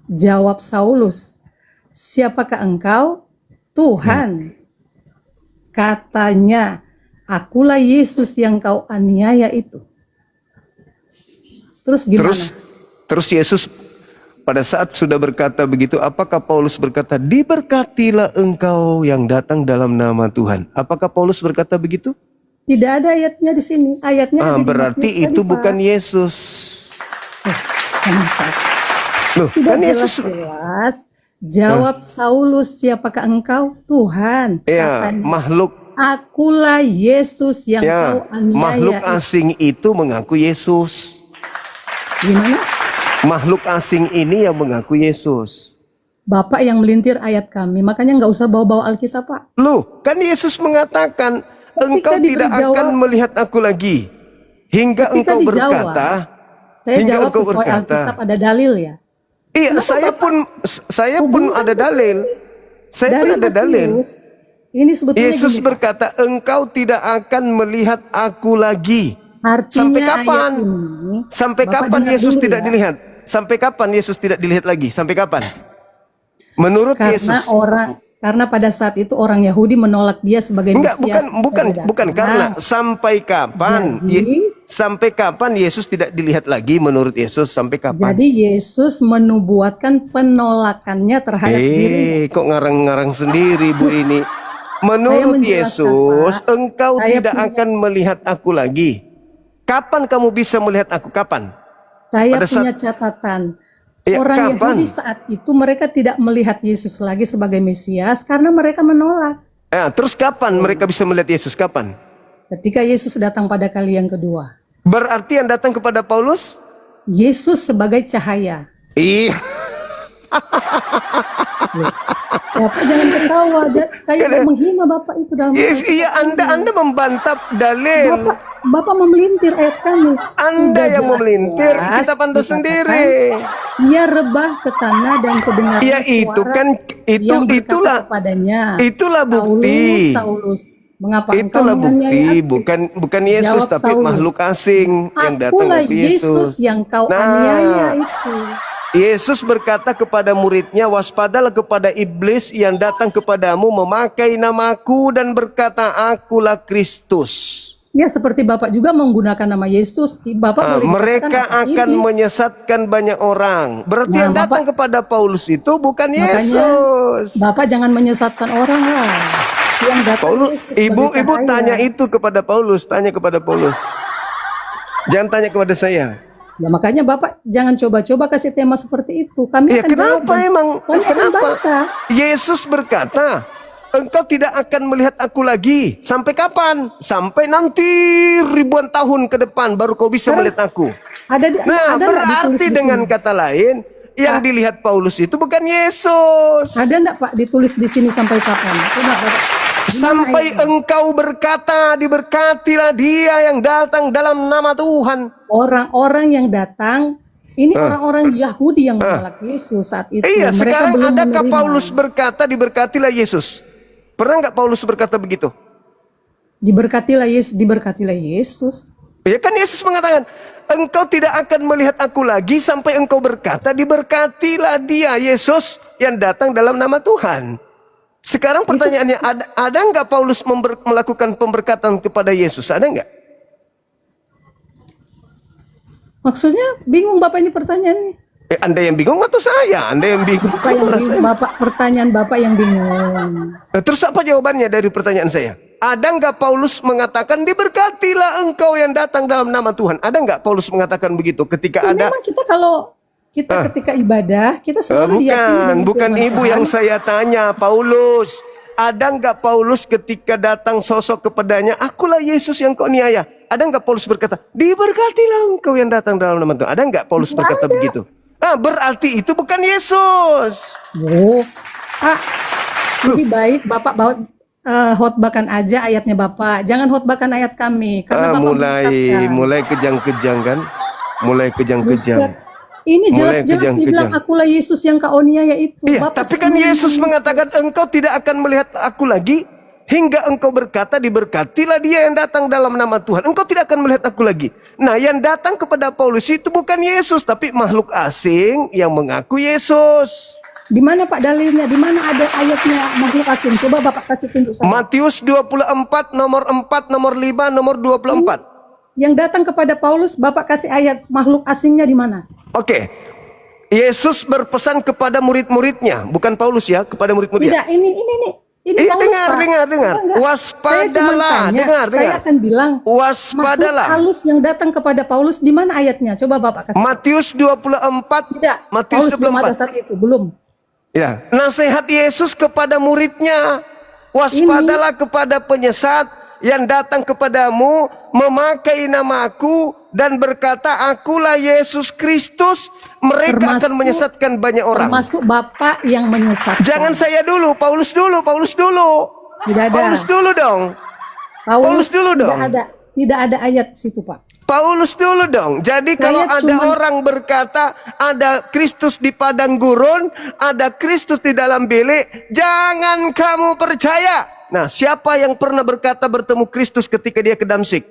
Jawab Saulus, siapakah engkau? Tuhan. Katanya, akulah Yesus yang kau aniaya itu. Terus gimana? Terus Yesus pada saat sudah berkata begitu, apakah Paulus berkata, diberkatilah engkau yang datang dalam nama Tuhan? Apakah Paulus berkata begitu? Tidak ada ayatnya di sini. Ayatnya ada di Berarti Matius itu tadi, bukan Pak. Yesus. Loh, Tidak kan Yesus. jelas. Jawab Saulus, siapakah engkau? Tuhan. Ya, Katanya, makhluk. akulah Yesus yang Ya, kau aniaya. makhluk asing itu mengaku Yesus. Gimana? Makhluk asing ini yang mengaku Yesus. Bapak yang melintir ayat kami, makanya nggak usah bawa-bawa Alkitab, Pak. Loh, kan Yesus mengatakan, engkau tidak akan melihat aku lagi hingga Ketika engkau dijawab, berkata, saya hingga jawab engkau sesuai berkata. Alkitab ada dalil ya. Iya, saya pun ada dalil. Saya pun ada dalil. Ini sebetulnya Yesus gini, Pak. berkata, engkau tidak akan melihat aku lagi. Artinya Sampai kapan? ayat ini, Sampai Bapak kapan dengar Yesus dulu tidak ya. dilihat? Sampai kapan Yesus tidak dilihat lagi? Sampai kapan? Menurut Yesus. Karena pada saat itu orang Yahudi menolak dia sebagai Enggak, Mesias. bukan karena sampai kapan? Sampai kapan Yesus tidak dilihat lagi menurut Yesus? Sampai kapan? Jadi Yesus menubuatkan penolakannya terhadap diri. Kok ngarang-ngarang sendiri Bu ini? Menurut Yesus, Pak. engkau Saya tidak akan melihat aku lagi. Kapan kamu bisa melihat aku? Kapan? Saya Pada punya saat- catatan. Ya, Orang kapan? Yahudi saat itu mereka tidak melihat Yesus lagi sebagai Mesias karena mereka menolak. Terus kapan mereka bisa melihat Yesus? Kapan? Ketika Yesus datang pada kali yang kedua. Berarti yang datang kepada Paulus? Yesus sebagai cahaya. Iya. Bapak jangan ketawa, kayak menghina Bapak itu dalam. Iya, Anda membantah dalil. Bapak memelintir ayat kami. Anda yang memelintir, kitab Anda sendiri. Ia rebah ke tanah dan kedengaran Ya itu suara kan yang berkata itulah kepadanya, itulah bukti. Saulus, mengapa Itulah engkau menganiaya bukti, aku? bukan Yesus Jawab tapi Saulus, makhluk asing yang datang Akulah ke Yesus. Yesus yang kau aniaya itu. Yesus berkata kepada muridnya, waspadalah kepada iblis yang datang kepadamu memakai namaku dan berkata, akulah Kristus. Ya, seperti Bapak juga menggunakan nama Yesus. Bapak boleh mereka dikatakan akan iblis. menyesatkan banyak orang. Berarti Nah, yang datang Bapak- kepada Paulus itu bukan Makanya, Yesus. Bapak jangan menyesatkan orang lah. Yang datang Paulus, Yesus sebagai ibu cahaya. tanya itu kepada Paulus, tanya kepada Paulus. Jangan tanya kepada saya. Ya, makanya Bapak jangan coba-coba kasih tema seperti itu. Kami Ya akan kenapa jawab. emang? Kami akan Kenapa? bantah. Yesus berkata, engkau tidak akan melihat aku lagi. Sampai kapan? Sampai nanti ribuan tahun ke depan baru kau bisa melihat aku. Ada Nah, ada nggak berarti ditulis di dengan sini? kata lain, yang dilihat Paulus itu bukan Yesus. Ada enggak Pak ditulis di sini sampai kapan? Coba Bapak. Sampai engkau berkata, diberkatilah dia yang datang dalam nama Tuhan. Orang-orang yang datang, ini orang-orang Yahudi yang menolak Yesus saat itu. Iya, Mereka sekarang belum adakah menerima. Paulus berkata, diberkatilah Yesus? Pernah nggak Paulus berkata begitu? Diberkatilah Yesus. Ya kan Yesus mengatakan, engkau tidak akan melihat aku lagi sampai engkau berkata, diberkatilah dia, Yesus, yang datang dalam nama Tuhan. Sekarang pertanyaannya, ada nggak Paulus melakukan pemberkatan kepada Yesus? Ada nggak? Maksudnya bingung Bapak ini pertanyaannya. Anda yang bingung atau saya? Anda yang bingung? Bapak yang bingung, pertanyaan Bapak yang bingung. Terus apa jawabannya dari pertanyaan saya? Ada nggak Paulus mengatakan, diberkatilah engkau yang datang dalam nama Tuhan? Ada nggak Paulus mengatakan begitu ketika ada? Memang kita kalau ketika ibadah, kita selalu Bukan ibu yang saya tanya, Paulus. Ada nggak Paulus ketika datang sosok kepadanya, akulah Yesus yang kau niaya? Ada nggak Paulus berkata, diberkatilah engkau yang datang dalam nama Tuhan? Ada nggak Paulus berkata begitu? Berarti itu bukan Yesus. Oh, Pak, lebih baik Bapak bawa khotbahkan aja ayatnya Bapak. Jangan khotbahkan ayat kami. Karena Bapak menyesatkan. mulai kejang-kejang kan? Mulai kejang-kejang. Buset. Ini jelas-jelas dibilang akulah Yesus yang kau niaya itu. Iya, tapi kan Yesus mengatakan engkau tidak akan melihat aku lagi hingga engkau berkata, diberkatilah dia yang datang dalam nama Tuhan. Engkau tidak akan melihat aku lagi. Nah, yang datang kepada Paulus itu bukan Yesus, tapi makhluk asing yang mengaku Yesus. Di mana Pak dalilnya? Di mana ada ayatnya makhluk asing? Coba Bapak kasih tunjuk saya. Matius 24 nomor 4, nomor 5, nomor 24. Yang datang kepada Paulus, Bapak kasih ayat makhluk asingnya di mana? Oke. Yesus berpesan kepada murid-muridnya, bukan Paulus ya, kepada murid-muridnya. Tidak, ini Paulus, dengar. Enggak. Waspadalah, dengar. Saya akan bilang, waspadalah. makhluk halus yang datang kepada Paulus di mana ayatnya? Coba Bapak kasih. Matius 24. Tidak, Matius Paulus belum ada 24. saat itu, belum. Ya, nasihat Yesus kepada muridnya, waspadalah kepada penyesat yang datang kepadamu memakai namaku dan berkata, akulah Yesus Kristus. Mereka akan menyesatkan banyak orang. Termasuk Bapak yang menyesatkan. Jangan saya dulu, Paulus dulu. Tidak ada. Paulus dulu dong. Paulus dulu dong. Tidak ada ayat situ Pak. Paulus dulu dong. Jadi kalau ada orang berkata ada Kristus di padang gurun, ada Kristus di dalam bilik, jangan kamu percaya. Nah, siapa yang pernah berkata bertemu Kristus ketika dia ke Damsik?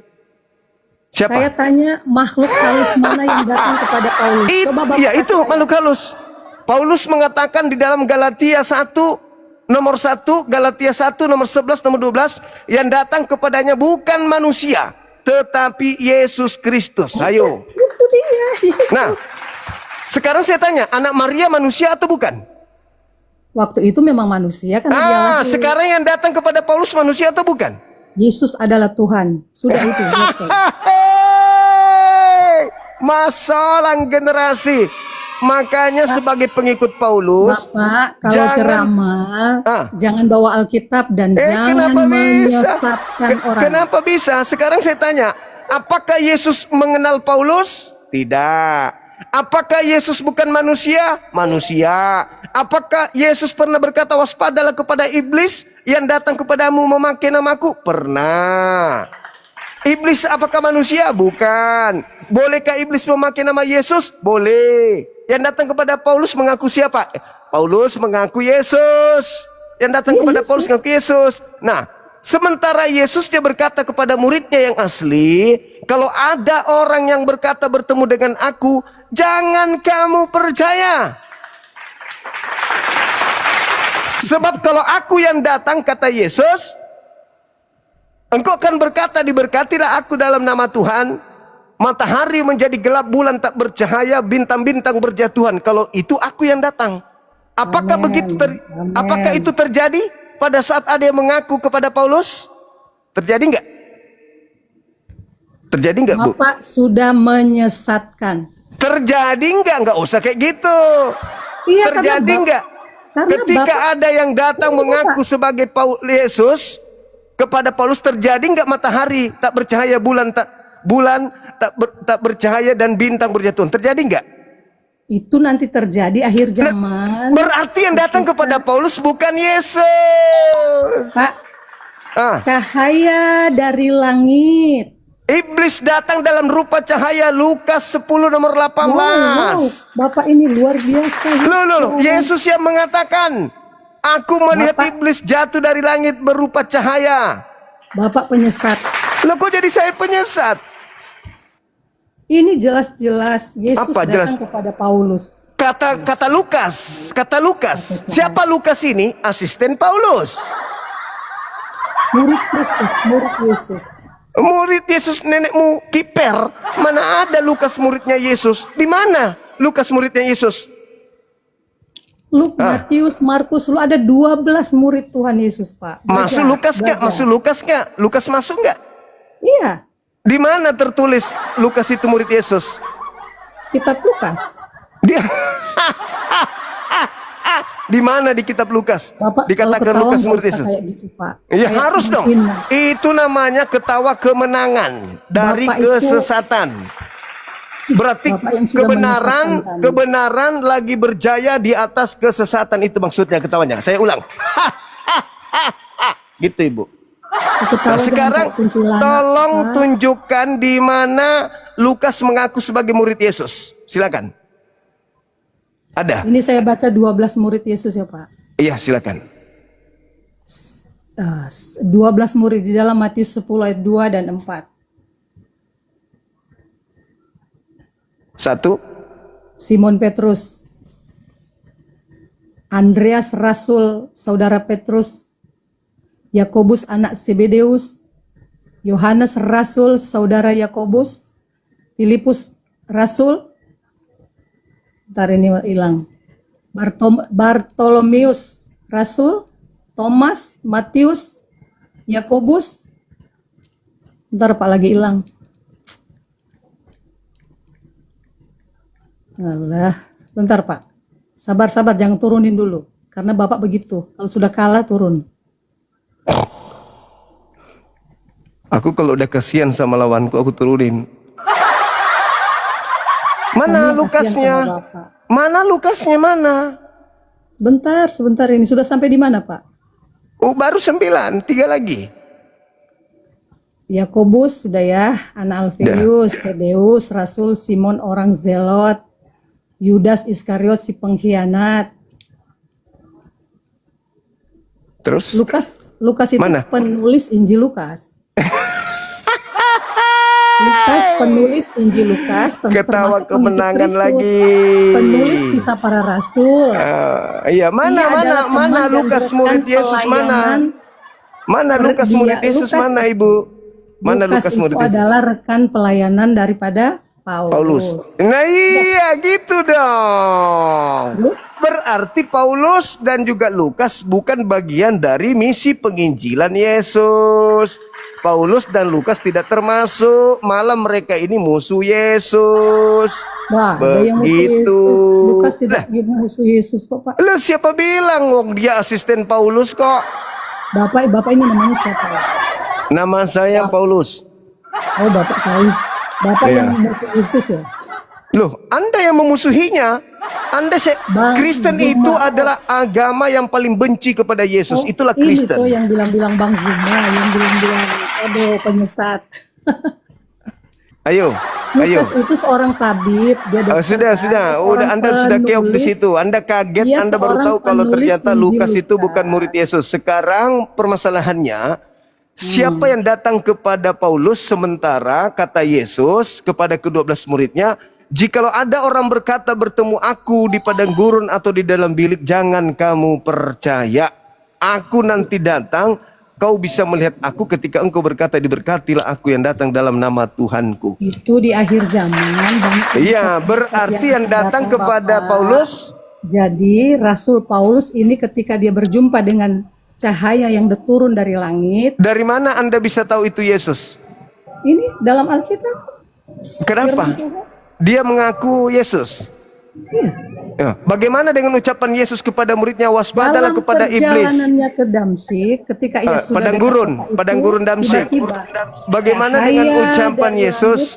Siapa? Saya tanya makhluk halus mana yang datang kepada Paulus. Coba Bapak Iya, itu makhluk halus. Paulus mengatakan di dalam Galatia 1 nomor 1, Galatia 1 nomor 11, nomor 12, yang datang kepadanya bukan manusia, tetapi Yesus Kristus. Ayo. Itu dia, Yesus. Nah, sekarang saya tanya, anak Maria manusia atau bukan? Waktu itu memang manusia kan. Sekarang yang datang kepada Paulus manusia atau bukan? Yesus adalah Tuhan. Sudah itu. Masalah generasi. Makanya sebagai pengikut Paulus, Bapak, kalau ceramah jangan bawa Alkitab dan jangan menyesatkan orang. Kenapa bisa? Sekarang saya tanya, apakah Yesus mengenal Paulus? Tidak. Apakah Yesus bukan manusia? Manusia. Apakah Yesus pernah berkata, waspadalah kepada iblis yang datang kepadamu memakai namaku? Pernah. Iblis apakah manusia? Bukan. Bolehkah iblis memakai nama Yesus? Boleh. Yang datang kepada Paulus mengaku siapa? Paulus mengaku Yesus. Yang datang kepada Paulus mengaku Yesus. Nah, sementara Yesus dia berkata kepada muridnya yang asli, kalau ada orang yang berkata bertemu dengan aku, jangan kamu percaya. Sebab kalau aku yang datang, kata Yesus, Engkau kan berkata, diberkatilah aku dalam nama Tuhan, matahari menjadi gelap, bulan tak bercahaya, bintang-bintang berjatuhan. Kalau itu aku yang datang. Apakah apakah itu terjadi pada saat ada yang mengaku kepada Paulus? Terjadi enggak? Terjadi enggak, Bu? Bapak sudah menyesatkan. Terjadi enggak? Enggak usah kayak gitu. Iya, terjadi enggak? Ketika ada yang datang mengaku sebagai Yesus kepada Paulus, terjadi enggak matahari tak bercahaya, bulan tak bercahaya, dan bintang berjatuhan? Terjadi enggak? Itu nanti terjadi akhir zaman. Berarti yang datang kepada Paulus bukan Yesus. Pak, cahaya dari langit. Iblis datang dalam rupa cahaya, Lukas 10 nomor 18. Wow, Bapak ini luar biasa. Loh, Yesus yang mengatakan, aku melihat iblis jatuh dari langit berupa cahaya. Bapak penyesat. Loh, kok jadi saya penyesat? Ini jelas-jelas Yesus Apa datang jelas? kepada Paulus. Kata Lukas. Siapa Lukas ini? Asisten Paulus. Murid Kristus, murid Yesus. Murid Yesus, nenekmu kiper. Mana ada Lukas muridnya Yesus? Di mana Lukas muridnya Yesus? Matius, Markus, lu ada 12 murid Tuhan Yesus, Pak. Masuk Lukas nggak? Masuk Lukas nggak? Lukas masuk nggak? Iya. Di mana tertulis Lukas itu murid Yesus? Kitab Lukas. Di mana di kitab Lukas? Bapak, dikatakan kalau Lukas ketawa murid nggak usah Yesus? kayak gitu, Pak. Ya Kayak harus dong. menghina. Itu namanya ketawa kemenangan dari Bapak itu- kesesatan. Berarti Bapak yang sudah menyesatkan kami. kebenaran lagi berjaya di atas kesesatan, itu maksudnya ketawanya. Saya ulang. Gitu, Ibu. Nah, sekarang tolong tunjukkan di mana Lukas mengaku sebagai murid Yesus. Silakan. Ada? Ini saya baca 12 murid Yesus ya, Pak. Iya, silakan. 12 murid di dalam Matius 10 ayat 2 dan 4. 1. Simon Petrus, Andreas Rasul, saudara Petrus, Yakobus anak Zebedeus, Yohanes Rasul, saudara Yakobus, Filipus Rasul, ntar ini hilang, Bartolomeus Rasul, Thomas, Matius, Yakobus, ntar Pak lagi hilang. Alah, bentar Pak. Sabar-sabar, jangan turunin dulu. Karena Bapak begitu, kalau sudah kalah turun. Aku kalau udah kasihan sama lawanku, aku turunin. Mana Kami kasihan Lukasnya? sama Bapak. Mana Lukasnya mana? Sebentar ini. Sudah sampai di mana Pak? Oh, baru 9, 3 lagi. Yakobus sudah ya, anak Alfeus, Tadeus, Rasul, Simon orang Zelot, Yudas Iskariot si pengkhianat. Terus? Lukas itu Mana? penulis Injil Lukas. Lukas penulis Injil Lukas, Ketawa termasuk kemenangan pengikut lagi. Kristus, penulis kisah para rasul. Iya, mana Dia adalah teman dan Lukas rekan murid Yesus mana? Mana Lukas murid Yesus Lukas- mana, Ibu? Mana Lukas murid itu Yesus? adalah rekan pelayanan daripada Paulus. Nah iya gitu dong. Berarti Paulus dan juga Lukas bukan bagian dari misi penginjilan Yesus. Paulus dan Lukas tidak termasuk, malah mereka ini musuh Yesus. Wah, ada yang musuh Begitu. Yesus. Lukas tidak musuh Yesus kok, Pak. Lu siapa bilang wong dia asisten Paulus kok? Bapak ini namanya siapa? Nama saya Paulus. Oh, Bapak Paulus. Bapak Iya. yang musuh Yesus ya? Loh, Anda yang memusuhinya. Kristen itu adalah agama yang paling benci kepada Yesus. Itulah Kristen. Ini tuh yang bilang-bilang Bang Zuma, yang bilang-bilang aduh penyesat. Ayo. Lukas itu seorang tabib, dia dokter. Sudah. Udah Anda sudah keok di situ. Anda kaget, Dia Anda baru seorang tahu kalau penulis ternyata Injil Lukas itu Lukas. bukan murid Yesus. Sekarang permasalahannya, siapa yang datang kepada Paulus sementara kata Yesus kepada ke-12 muridnya, jikalau ada orang berkata bertemu aku di padang gurun atau di dalam bilik, jangan kamu percaya. Aku nanti datang kau bisa melihat aku ketika engkau berkata, diberkatilah aku yang datang dalam nama Tuhanku. Itu di akhir zaman. Iya, berarti yang datang kepada Paulus. Jadi Rasul Paulus ini ketika dia berjumpa dengan cahaya yang turun dari langit. Dari mana Anda bisa tahu itu Yesus? Ini dalam Alkitab. Kenapa? Dia mengaku Yesus. Ya. Bagaimana dengan ucapan Yesus kepada muridnya, waspadalah kepada iblis? Perjalanannya ke Damsyik ketika ia sudah padang gurun Damsyik. Bagaimana dengan ucapan Yesus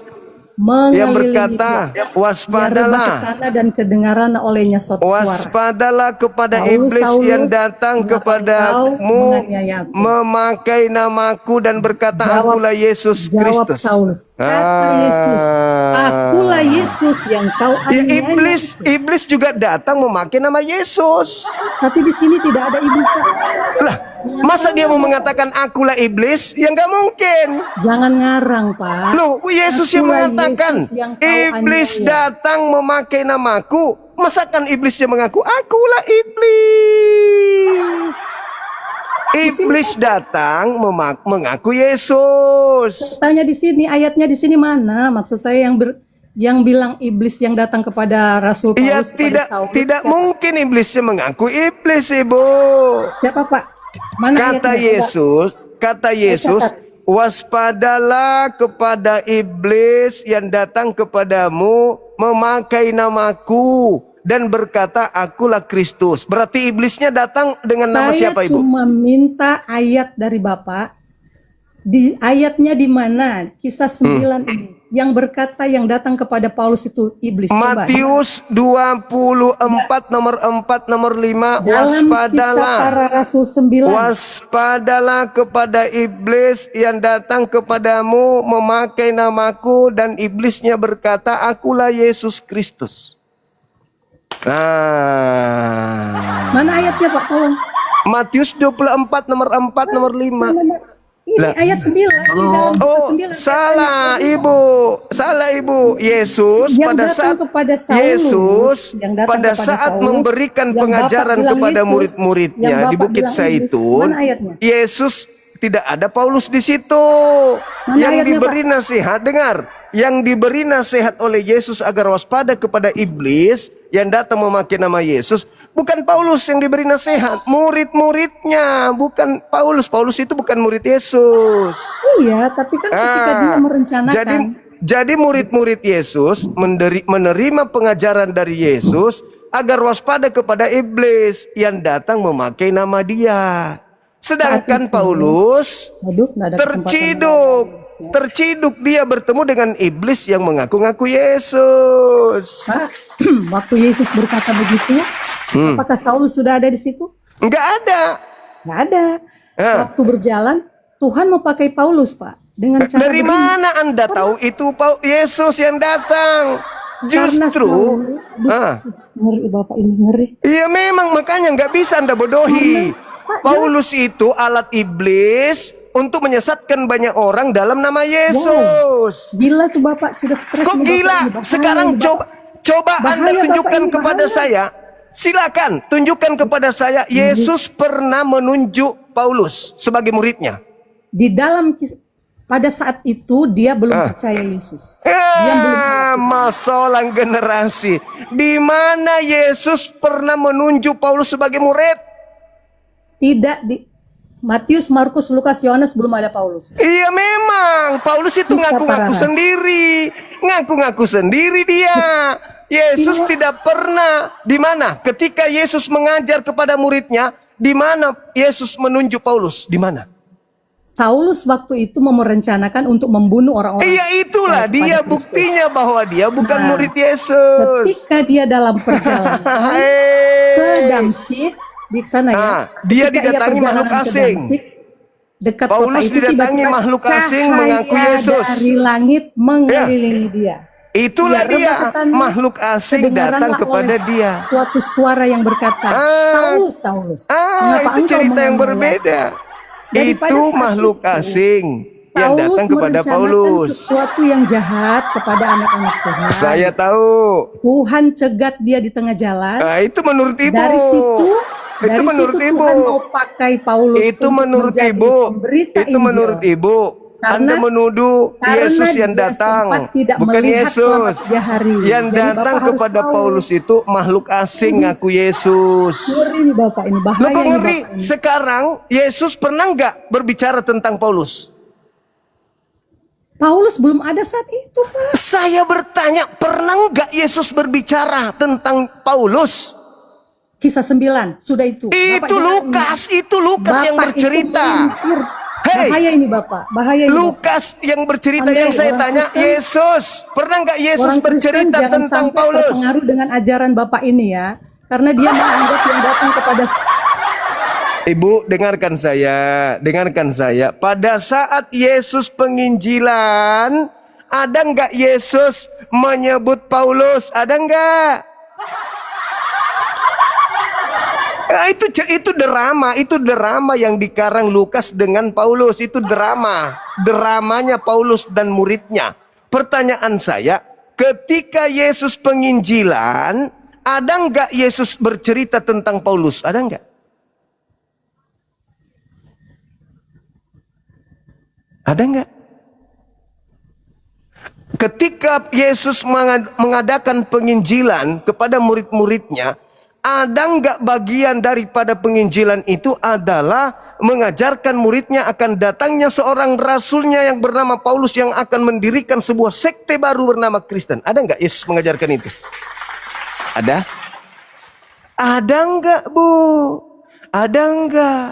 yang berkata, waspadalah dan kedengaran olehnya suatu suara. Waspadalah kepada iblis yang datang kepadamu memakai namaku dan berkata, akulah Yesus Kristus. Kata Yesus, akulah Yesus yang kau aniaya. Iblis juga datang memakai nama Yesus. Tapi di sini tidak ada iblis. Lah, masa dia mau mengatakan akulah iblis? Ya nggak mungkin. Jangan ngarang, Pak. Loh, Yesus yang mengatakan, iblis datang memakai namaku. Masakan iblis yang mengaku, akulah iblis. Iblis datang mengaku Yesus. Tanya di sini, ayatnya di sini mana? Maksud saya yang bilang iblis yang datang kepada Rasul Paulus. Iya, tidak mungkin iblisnya mengaku iblis, Ibu. Siapa, Pak? Mana kata Yesus, waspadalah kepada iblis yang datang kepadamu memakai namaku dan berkata, akulah Kristus. Berarti iblisnya datang dengan nama siapa, Ibu? Saya cuma minta ayat dari Bapak. Di ayatnya di mana? Kisah 9 ini. Yang berkata yang datang kepada Paulus itu iblis. Matius 24 nomor 4 nomor 5. Waspadalah kepada iblis yang datang kepadamu memakai namaku, dan iblisnya berkata, akulah Yesus Kristus. Mana ayatnya, Pak? Tolong. Matius 24 nomor 4 nomor 5. Ini ayat 9. Oh, salah Ibu. Yesus pada saat memberikan pengajaran kepada murid-muridnya di Bukit Zaitun, Yesus tidak ada Paulus di situ. Yang diberi nasihat, dengar, yang diberi nasihat oleh Yesus agar waspada kepada iblis yang datang memakai nama Yesus, bukan Paulus yang diberi nasihat, murid-muridnya, bukan Paulus. Paulus itu bukan murid Yesus. Iya, tapi kan ketika dia merencanakan. Jadi murid-murid Yesus menerima pengajaran dari Yesus agar waspada kepada iblis yang datang memakai nama dia. Sedangkan Paulus terciduk dia bertemu dengan iblis yang mengaku-ngaku Yesus. Waktu Yesus berkata begitu, apakah Saulus sudah ada di situ? Enggak ada. Waktu berjalan, Tuhan mau pakai Paulus, Pak. Dengan cara dari mana Anda tahu itu Yesus yang datang? Justru, ngeri, Bapak ini ngeri. Iya memang, makanya nggak bisa Anda bodohi. Paulus itu alat iblis untuk menyesatkan banyak orang dalam nama Yesus. Gila tuh Bapak, sudah stres. Kok gila? Sekarang coba Anda tunjukkan kepada saya. Silakan tunjukkan kepada saya Yesus pernah menunjuk Paulus sebagai muridnya. Di dalam pada saat itu dia belum percaya Yesus. Masalah generasi. Di mana Yesus pernah menunjuk Paulus sebagai murid? Tidak di Matius, Markus, Lukas, Yohanes belum ada Paulus. Iya memang, Paulus itu ngaku-ngaku sendiri. Ngaku-ngaku sendiri dia. Yesus tidak pernah. Di mana? Ketika Yesus mengajar kepada muridnya, di mana Yesus menunjuk Paulus? Di mana? Saulus waktu itu merencanakan untuk membunuh orang-orang. Iya itulah dia buktinya bahwa dia bukan murid Yesus. Ketika dia dalam perjalanan ke Damsyik, di sana ya. Dia didatangi makhluk asing. Dekat Paulus didatangi makhluk asing mengaku Yesus. Dari langit mengelilingi dia. Itulah dia, makhluk asing datang kepada dia. Suatu suara yang berkata, Saulus. Itu cerita yang berbeda. Itu makhluk asing yang datang kepada Paulus. Sesuatu yang jahat kepada anak-anak Tuhan. Saya tahu. Tuhan cegat dia di tengah jalan. Itu menurut Ibu. Dari situ Dari Itu menurut situ ibu. Tuhan mau pakai Paulus Itu untuk menurut menjadi ibu. pemberita Itu Injil. menurut ibu. Anda menuduh Yesus yang dia datang, sempat tidak bukan melihat selama Yesus. 3 hari. Yang Jadi datang Bapak harus kepada tahu. Paulus itu makhluk asing ngaku Yesus. Ngeri nih Bapak ini, Lo bahaya kok nih ngeri? Bapak ini. Sekarang Yesus pernah nggak berbicara tentang Paulus? Paulus belum ada saat itu, Pak. Saya bertanya, pernah nggak Yesus berbicara tentang Paulus? Kisah 9, sudah itu. Bapak Itu jangan- Lukas yang Bapak bercerita. itu mengintip. Hey, Bahaya ini Bapak, bahaya ini Bapak. Lukas yang bercerita, Anda yang saya orang tanya, Kristen- Yesus. Pernah nggak Yesus Orang Kristen bercerita jangan tentang sampai Paulus? terpengaruh dengan ajaran Bapak ini ya. Karena dia menganggap yang datang kepada Ibu, dengarkan saya. Pada saat Yesus penginjilan, ada nggak Yesus menyebut Paulus? Ada nggak? Itu drama yang dikarang Lukas dengan Paulus. Itu dramanya Paulus dan muridnya. Pertanyaan saya, ketika Yesus penginjilan, ada nggak Yesus bercerita tentang Paulus? Ada nggak? Ada nggak? Ketika Yesus mengadakan penginjilan kepada murid-muridnya, ada nggak bagian daripada penginjilan itu adalah mengajarkan muridnya akan datangnya seorang rasulnya yang bernama Paulus yang akan mendirikan sebuah sekte baru bernama Kristen? Ada nggak Yesus mengajarkan itu? Ada? Ada nggak, Bu? Ada nggak?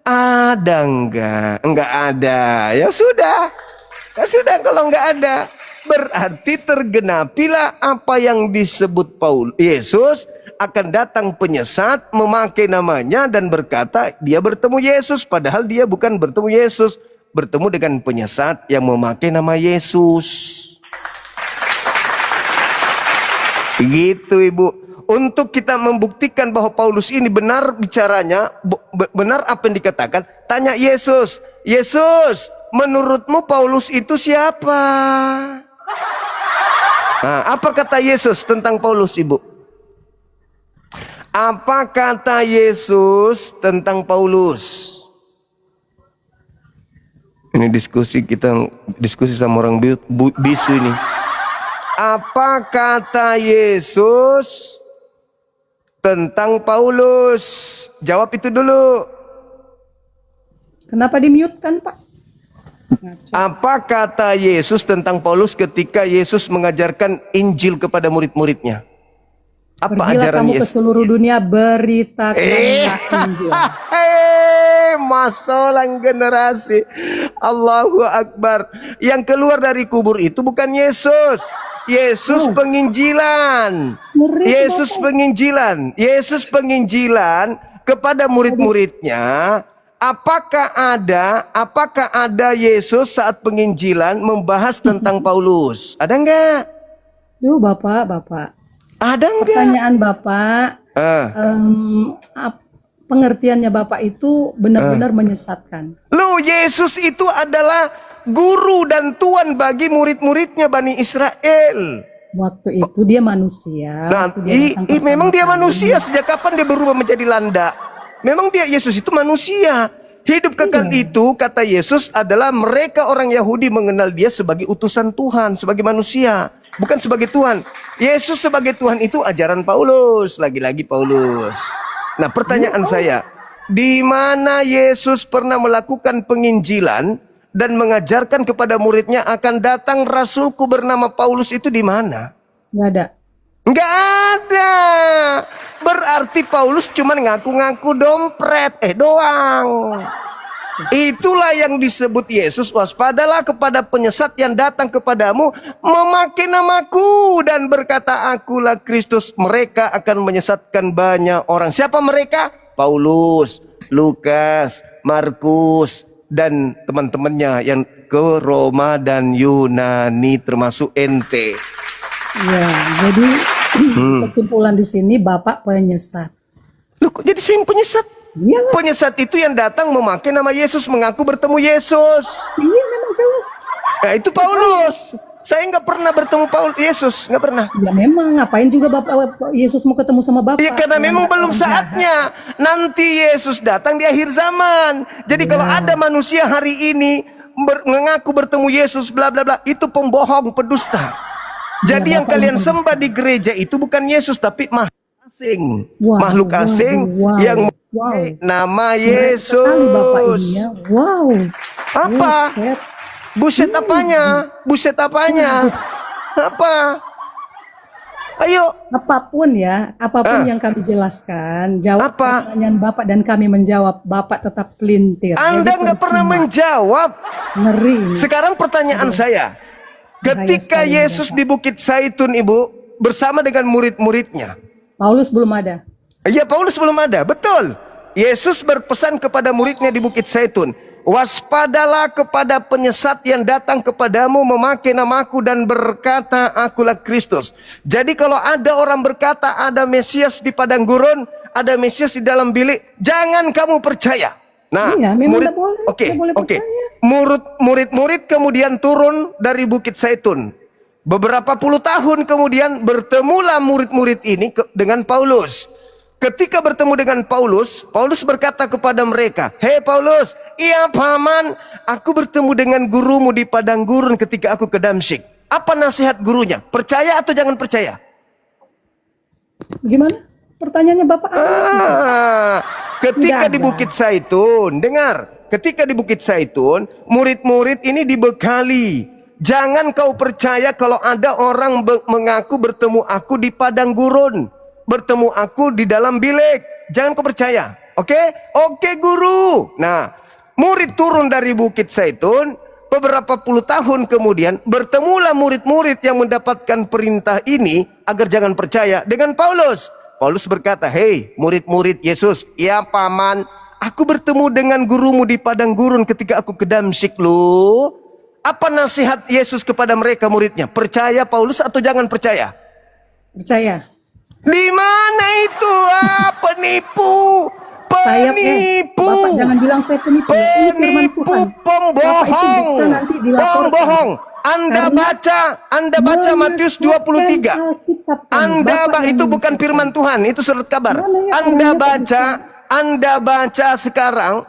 Ada nggak? Nggak ada. Ya sudah. Ya sudah, kalau nggak ada, berarti tergenapilah apa yang disebut Yesus. Akan datang penyesat memakai namanya dan berkata dia bertemu Yesus, padahal dia bukan bertemu Yesus, bertemu dengan penyesat yang memakai nama Yesus. Begitu Ibu. Untuk kita membuktikan bahwa Paulus ini benar bicaranya, benar apa yang dikatakan, tanya Yesus, Yesus, menurutmu Paulus itu siapa? Nah, apa kata Yesus tentang Paulus, Ibu? Apa kata Yesus tentang Paulus? Ini diskusi sama orang bisu ini. Apa kata Yesus tentang Paulus? Jawab itu dulu. Kenapa di-mute kan, Pak? Apa kata Yesus tentang Paulus ketika Yesus mengajarkan Injil kepada murid-muridnya? Apa Pergilah ajaran kamu ke Yesus? seluruh dunia, beritakanlah Injil. Masalah generasi. Allahu Akbar. Yang keluar dari kubur itu bukan Yesus. Yesus penginjilan. Yesus penginjilan. Yesus penginjilan kepada murid-muridnya. Apakah ada Yesus saat penginjilan membahas tentang Paulus? Ada enggak? Duh, Bapak. Ada enggak? Pertanyaan Bapak, pengertiannya Bapak itu benar-benar menyesatkan. Loh, Yesus itu adalah guru dan tuan bagi murid-muridnya Bani Israel. Waktu itu dia manusia. Nah, Memang memang dia manusia. Sejak kapan dia berubah menjadi landa? Memang Yesus itu manusia. Hidup kekal itu, kata Yesus, adalah mereka orang Yahudi mengenal dia sebagai utusan Tuhan, sebagai manusia, bukan sebagai Tuhan. Yesus sebagai Tuhan itu ajaran Paulus, lagi-lagi Paulus. Nah, pertanyaan saya, di mana Yesus pernah melakukan penginjilan dan mengajarkan kepada muridnya akan datang rasulku bernama Paulus itu di mana? Nggak ada. Nggak ada. Berarti Paulus cuma ngaku-ngaku doang. Itulah yang disebut Yesus, waspadalah kepada penyesat yang datang kepadamu memakai namaku dan berkata akulah Kristus. Mereka akan menyesatkan banyak orang. Siapa mereka? Paulus, Lukas, Markus, dan teman-temannya yang ke Roma dan Yunani termasuk ente. Ya, jadi kesimpulan di sini Bapak penyesat. Loh, kok jadi saya yang penyesat? Iyalah. Penyesat itu yang datang memakai nama Yesus, mengaku bertemu Yesus. Iya, memang jelas. Nah, itu Paulus. Saya nggak pernah bertemu Yesus, nggak pernah. Ya memang, ngapain juga Bapak Yesus mau ketemu sama Bapak? Ya karena memang belum saatnya. Nanti Yesus datang di akhir zaman. Jadi kalau ada manusia hari ini mengaku bertemu Yesus bla bla bla, itu pembohong, pedusta. Jadi yang kalian sembah di gereja itu bukan Yesus tapi asing, makhluk asing yang nama Yesus. Bapak ini ya. Wow. Apa? Buset apanya? Buset apanya? Apa? Ayo. Apapun ya, apapun yang kami jelaskan, jawab pertanyaan Bapak dan kami menjawab, Bapak tetap pelintir. Anda nggak pernah menjawab. Ngeri. Sekarang pertanyaan saya, ketika Yesus di Bukit Zaitun, Ibu, bersama dengan murid-muridnya. Paulus belum ada. Iya, Paulus belum ada, betul. Yesus berpesan kepada muridnya di Bukit Zaitun, waspadalah kepada penyesat yang datang kepadamu memakai namaku dan berkata, akulah Kristus. Jadi kalau ada orang berkata ada Mesias di padang gurun, ada Mesias di dalam bilik, jangan kamu percaya. Nah, murid-murid kemudian turun dari Bukit Zaitun. Beberapa puluh tahun kemudian bertemulah murid-murid ini dengan Paulus. Ketika bertemu dengan Paulus, Paulus berkata kepada mereka, "Hei Paulus, iya paman, aku bertemu dengan gurumu di padang gurun ketika aku ke Damsyik." Apa nasihat gurunya? Percaya atau jangan percaya? Gimana? Pertanyaannya Bapak? Ketika di Bukit Zaitun, dengar, ketika di Bukit Zaitun, murid-murid ini dibekali. Jangan kau percaya kalau ada orang mengaku bertemu aku di padang gurun, bertemu aku di dalam bilik. Jangan kau percaya. Oke? Oke guru. Nah, murid turun dari Bukit Zaitun. Beberapa puluh tahun kemudian bertemulah murid-murid yang mendapatkan perintah ini agar jangan percaya dengan Paulus. Paulus berkata, "Hei murid-murid Yesus, ya paman, aku bertemu dengan gurumu di padang gurun ketika aku ke Damsyik loh." Apa nasihat Yesus kepada mereka muridnya? Percaya Paulus atau jangan percaya? Percaya. Di mana itu? Penipu. Penipu. Bapak jangan bilang saya penipu. Penipu, pembohong. Pembohong. Anda baca Matius 23. Itu bukan firman Tuhan, itu surat kabar. Anda baca sekarang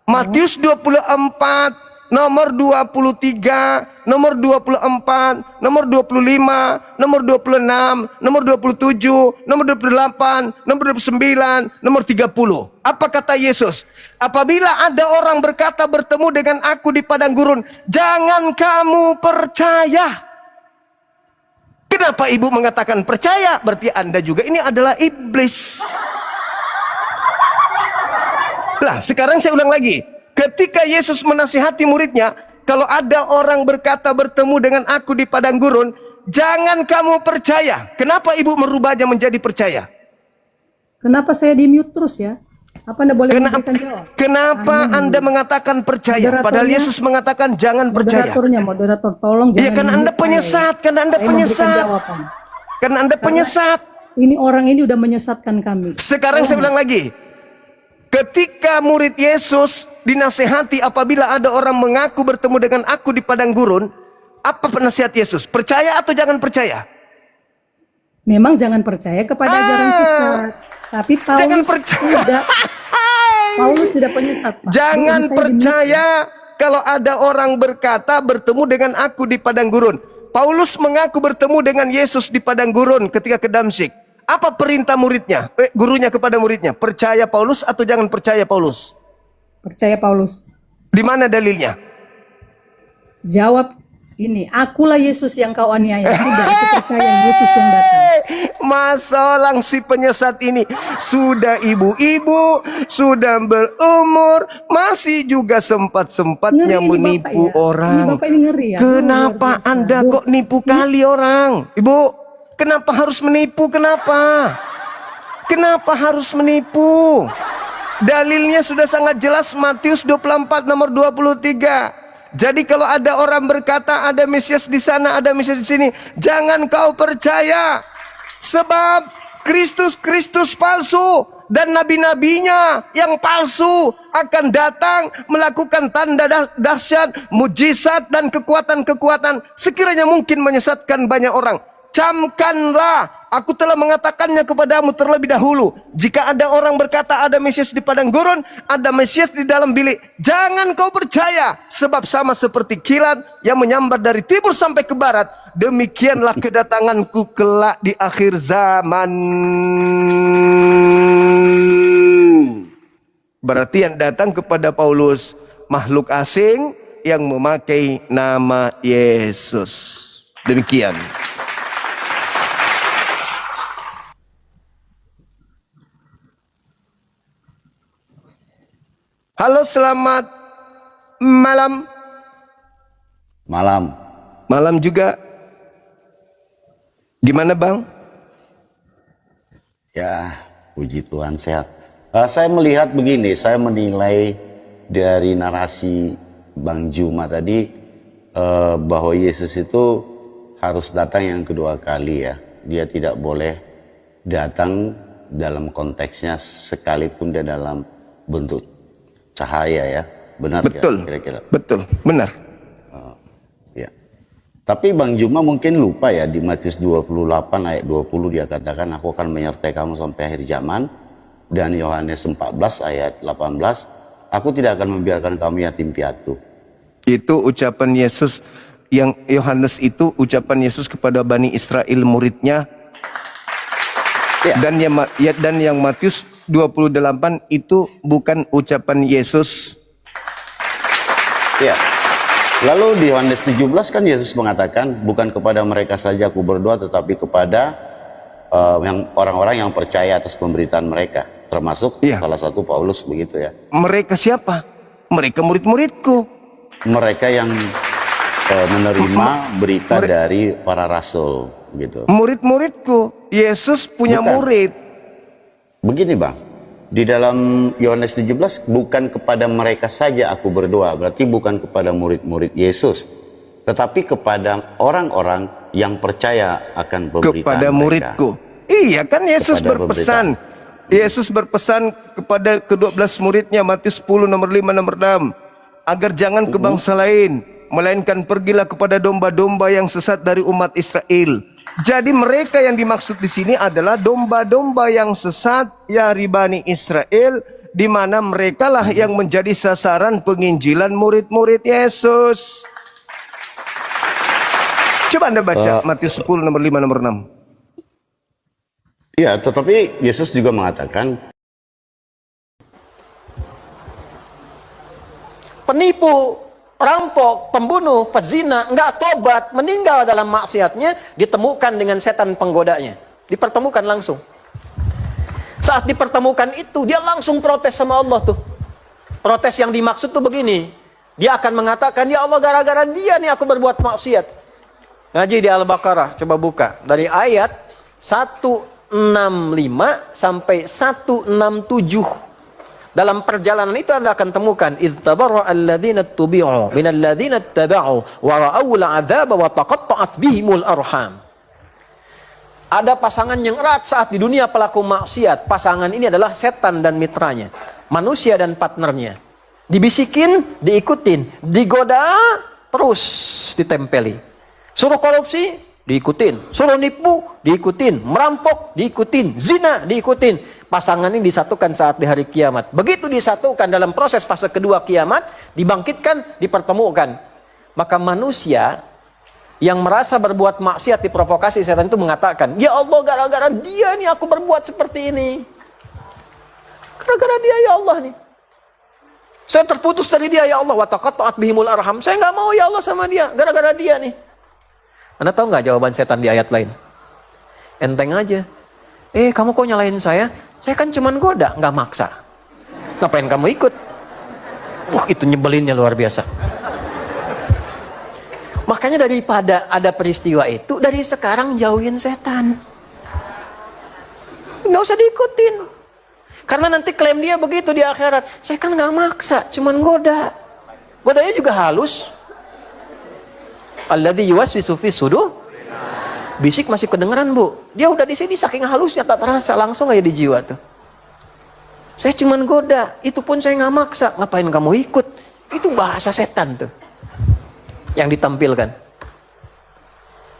Matius 24 nomor 23, nomor 24, nomor 25, nomor 26, nomor 27, nomor 28, nomor 29, nomor 30. Apa kata Yesus? Apabila ada orang berkata bertemu dengan aku di padang gurun, jangan kamu percaya. Kenapa ibu mengatakan percaya? Berarti Anda juga ini adalah iblis. Lah, sekarang saya ulang lagi. Ketika Yesus menasihati muridnya, kalau ada orang berkata bertemu dengan aku di padang gurun, jangan kamu percaya. Kenapa ibu merubahnya menjadi percaya? Kenapa saya di mute terus ya? Apa Anda boleh memberikan jawab? Kenapa Anda mengatakan percaya? Padahal Yesus mengatakan jangan percaya. Moderator tolong jangan. Iya, karena Anda penyesat, karena Anda penyesat. Karena Anda penyesat. Ini orang ini udah menyesatkan kami. Sekarang saya ulang lagi. Ketika murid Yesus dinasehati apabila ada orang mengaku bertemu dengan aku di padang gurun, apa penasihat Yesus? Percaya atau jangan percaya? Memang jangan percaya kepada ajaran sesat. Tapi Paulus tidak penyesat. Pak. Jangan percaya kalau ada orang berkata bertemu dengan aku di padang gurun. Paulus mengaku bertemu dengan Yesus di padang gurun ketika ke Damsyik. Apa perintah muridnya, gurunya kepada muridnya? Percaya Paulus atau jangan percaya Paulus? Percaya Paulus. Di mana dalilnya? Jawab ini, akulah Yesus yang kau aniaya. Sudah, itu percaya Yesus yang datang. Masalah si penyesat ini sudah ibu-ibu, sudah berumur, masih juga sempat-sempatnya menipu orang. Bapak ini ngeri ya. Kenapa Anda kok nipu kali orang? Ibu, kenapa harus menipu? Kenapa? Kenapa harus menipu? Dalilnya sudah sangat jelas, Matius 24 nomor 23. Jadi kalau ada orang berkata ada Mesias di sana, ada Mesias di sini, jangan kau percaya. Sebab Kristus palsu dan nabi-nabinya yang palsu akan datang melakukan tanda dahsyat, mujizat dan kekuatan-kekuatan sekiranya mungkin menyesatkan banyak orang. Camkanlah, aku telah mengatakannya kepadamu terlebih dahulu. Jika ada orang berkata ada Mesias di padang gurun, ada Mesias di dalam bilik, jangan kau percaya, sebab sama seperti kilat yang menyambar dari timur sampai ke barat, demikianlah kedatanganku kelak di akhir zaman. Berarti yang datang kepada Paulus makhluk asing yang memakai nama Yesus. Demikian. Halo, selamat malam. Malam. Malam juga. Gimana Bang? Ya, puji Tuhan sehat. Saya melihat begini, saya menilai dari narasi Bang Juma tadi bahwa Yesus itu harus datang yang kedua kali ya. Dia tidak boleh datang dalam konteksnya sekalipun dia dalam bentuk cahaya ya. Benar. Betul, kira-kira? betul, benar. Ya. Tapi Bang Juma mungkin lupa ya, di Matius 28 ayat 20 dia katakan, aku akan menyertai kamu sampai akhir zaman. Dan Yohanes 14 ayat 18, aku tidak akan membiarkan kamu yatim piatu. Itu ucapan Yesus, yang Yohanes itu ucapan Yesus kepada Bani Israel muridnya. Ya. Dan yang Matius 28 itu bukan ucapan Yesus. Ya. Lalu di Yohanes 17 kan Yesus mengatakan, bukan kepada mereka saja aku berdoa, tetapi kepada yang orang-orang yang percaya atas pemberitaan mereka, termasuk salah satu Paulus begitu ya. Mereka siapa? Mereka murid-muridku. Mereka yang menerima berita dari para rasul gitu. Murid-muridku. Yesus punya murid. Begini Bang, di dalam Yohanes 17 bukan kepada mereka saja aku berdoa, berarti bukan kepada murid-murid Yesus, tetapi kepada orang-orang yang percaya akan pemberitaan kepada muridku. Iya kan Yesus kepada berpesan. Yesus berpesan kepada ke-12 muridnya, Matius 10 nomor 5 nomor 6, agar jangan ke bangsa lain, melainkan pergilah kepada domba-domba yang sesat dari umat Israel. Jadi mereka yang dimaksud di sini adalah domba-domba yang sesat dari Bani Israel, di mana merekalah yang menjadi sasaran penginjilan murid-murid Yesus. Coba Anda baca Matius 10 nomor 5 nomor 6. Ya, tetapi Yesus juga mengatakan penipu, perampok, pembunuh, pezina, enggak tobat, meninggal dalam maksiatnya, ditemukan dengan setan penggodanya. Dipertemukan langsung. Saat dipertemukan itu, dia langsung protes sama Allah tuh. Protes yang dimaksud tuh begini. Dia akan mengatakan, ya Allah, gara-gara dia nih aku berbuat maksiat. Ngaji di Al-Baqarah, coba buka. Dari ayat 165 sampai 167. Dalam perjalanan itu Anda akan temukan idz tabarra'a alladziina tubi'u minal ladziina ittaba'u wa ra'aw al'adzaba wa taqatta'at bihimul arham. Ada pasangan yang erat saat di dunia pelaku maksiat. Pasangan ini adalah setan dan mitranya, manusia dan partnernya. Dibisikin, diikutin, digoda, terus ditempeli. Suruh korupsi, diikutin. Suruh nipu, diikutin. Merampok, diikutin. Zina, diikutin. Pasangan ini disatukan saat di hari kiamat. Begitu disatukan dalam proses fase kedua kiamat, dibangkitkan, dipertemukan. Maka manusia yang merasa berbuat maksiat diprovokasi setan itu mengatakan, ya Allah, gara-gara dia nih aku berbuat seperti ini. Gara-gara dia ya Allah nih. Saya terputus dari dia ya Allah. Wa taqatta'at bihimul arham. Saya nggak mau ya Allah sama dia. Gara-gara dia nih. Anda tahu nggak jawaban setan di ayat lain? Enteng aja. Kamu kok nyalahin saya? Saya kan cuman goda, nggak maksa. Ngapain kamu ikut? Itu nyebelinnya luar biasa. Makanya daripada ada peristiwa itu, dari sekarang jauhin setan. Nggak usah diikutin. Karena nanti klaim dia begitu di akhirat. Saya kan nggak maksa, cuman goda. Godanya juga halus. Alladzi yuwaswisu fi sudur. Bisik masih kedengeran, Bu. Dia udah di sini saking halusnya tak terasa, langsung aja di jiwa tuh. Saya cuman goda, itu pun saya nggak maksa. Ngapain kamu ikut? Itu bahasa setan tuh yang ditampilkan.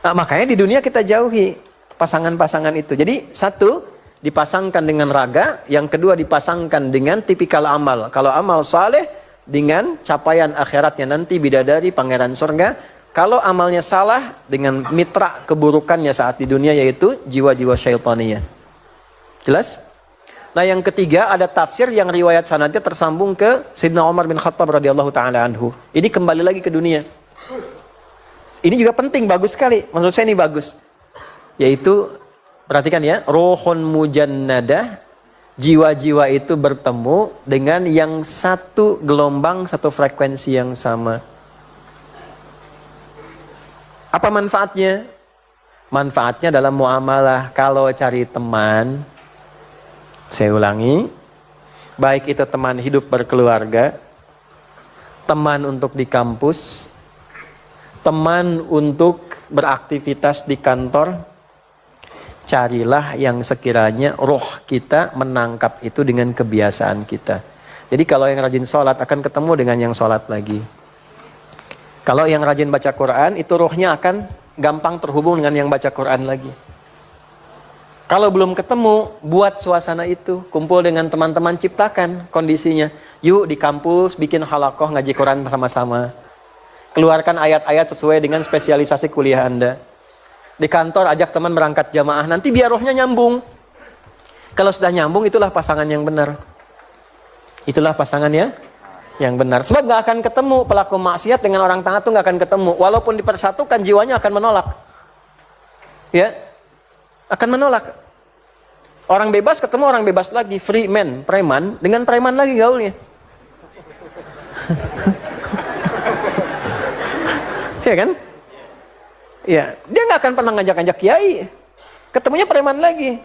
Nah, makanya di dunia kita jauhi pasangan-pasangan itu. Jadi satu dipasangkan dengan raga, yang kedua dipasangkan dengan tipikal amal. Kalau amal saleh dengan capaian akhiratnya nanti bidadari pangeran surga. Kalau amalnya salah dengan mitra keburukannya saat di dunia, yaitu jiwa-jiwa syaitaniyah. Jelas? Nah, yang ketiga ada tafsir yang riwayat sanadnya tersambung ke Sayyidina Umar bin Khattab radhiyallahu taala anhu. Ini kembali lagi ke dunia. Ini juga penting, bagus sekali. Maksud saya ini bagus. Yaitu perhatikan ya, rohun mujannadah, jiwa-jiwa itu bertemu dengan yang satu gelombang, satu frekuensi yang sama. Apa manfaatnya? Manfaatnya dalam muamalah. Kalau cari teman, saya ulangi, baik itu teman hidup berkeluarga, teman untuk di kampus, teman untuk beraktivitas di kantor, carilah yang sekiranya roh kita menangkap itu dengan kebiasaan kita. Jadi kalau yang rajin sholat akan ketemu dengan yang sholat lagi. Kalau yang rajin baca Quran, itu rohnya akan gampang terhubung dengan yang baca Quran lagi. Kalau belum ketemu, buat suasana itu. Kumpul dengan teman-teman, ciptakan kondisinya. Yuk di kampus bikin halakoh ngaji Quran sama-sama. Keluarkan ayat-ayat sesuai dengan spesialisasi kuliah Anda. Di kantor ajak teman berangkat jamaah. Nanti biar rohnya nyambung. Kalau sudah nyambung, itulah pasangan yang benar. Itulah pasangan yang benar. Sebab gak akan ketemu pelaku maksiat dengan orang taat tuh gak akan ketemu. Walaupun dipersatukan, jiwanya akan menolak. Ya, akan menolak. Orang bebas ketemu orang bebas lagi, free man, preman, dengan preman lagi gaulnya. Ya kan? Ya, dia nggak akan pernah ngajak-ngajak kiai. Ketemunya preman lagi.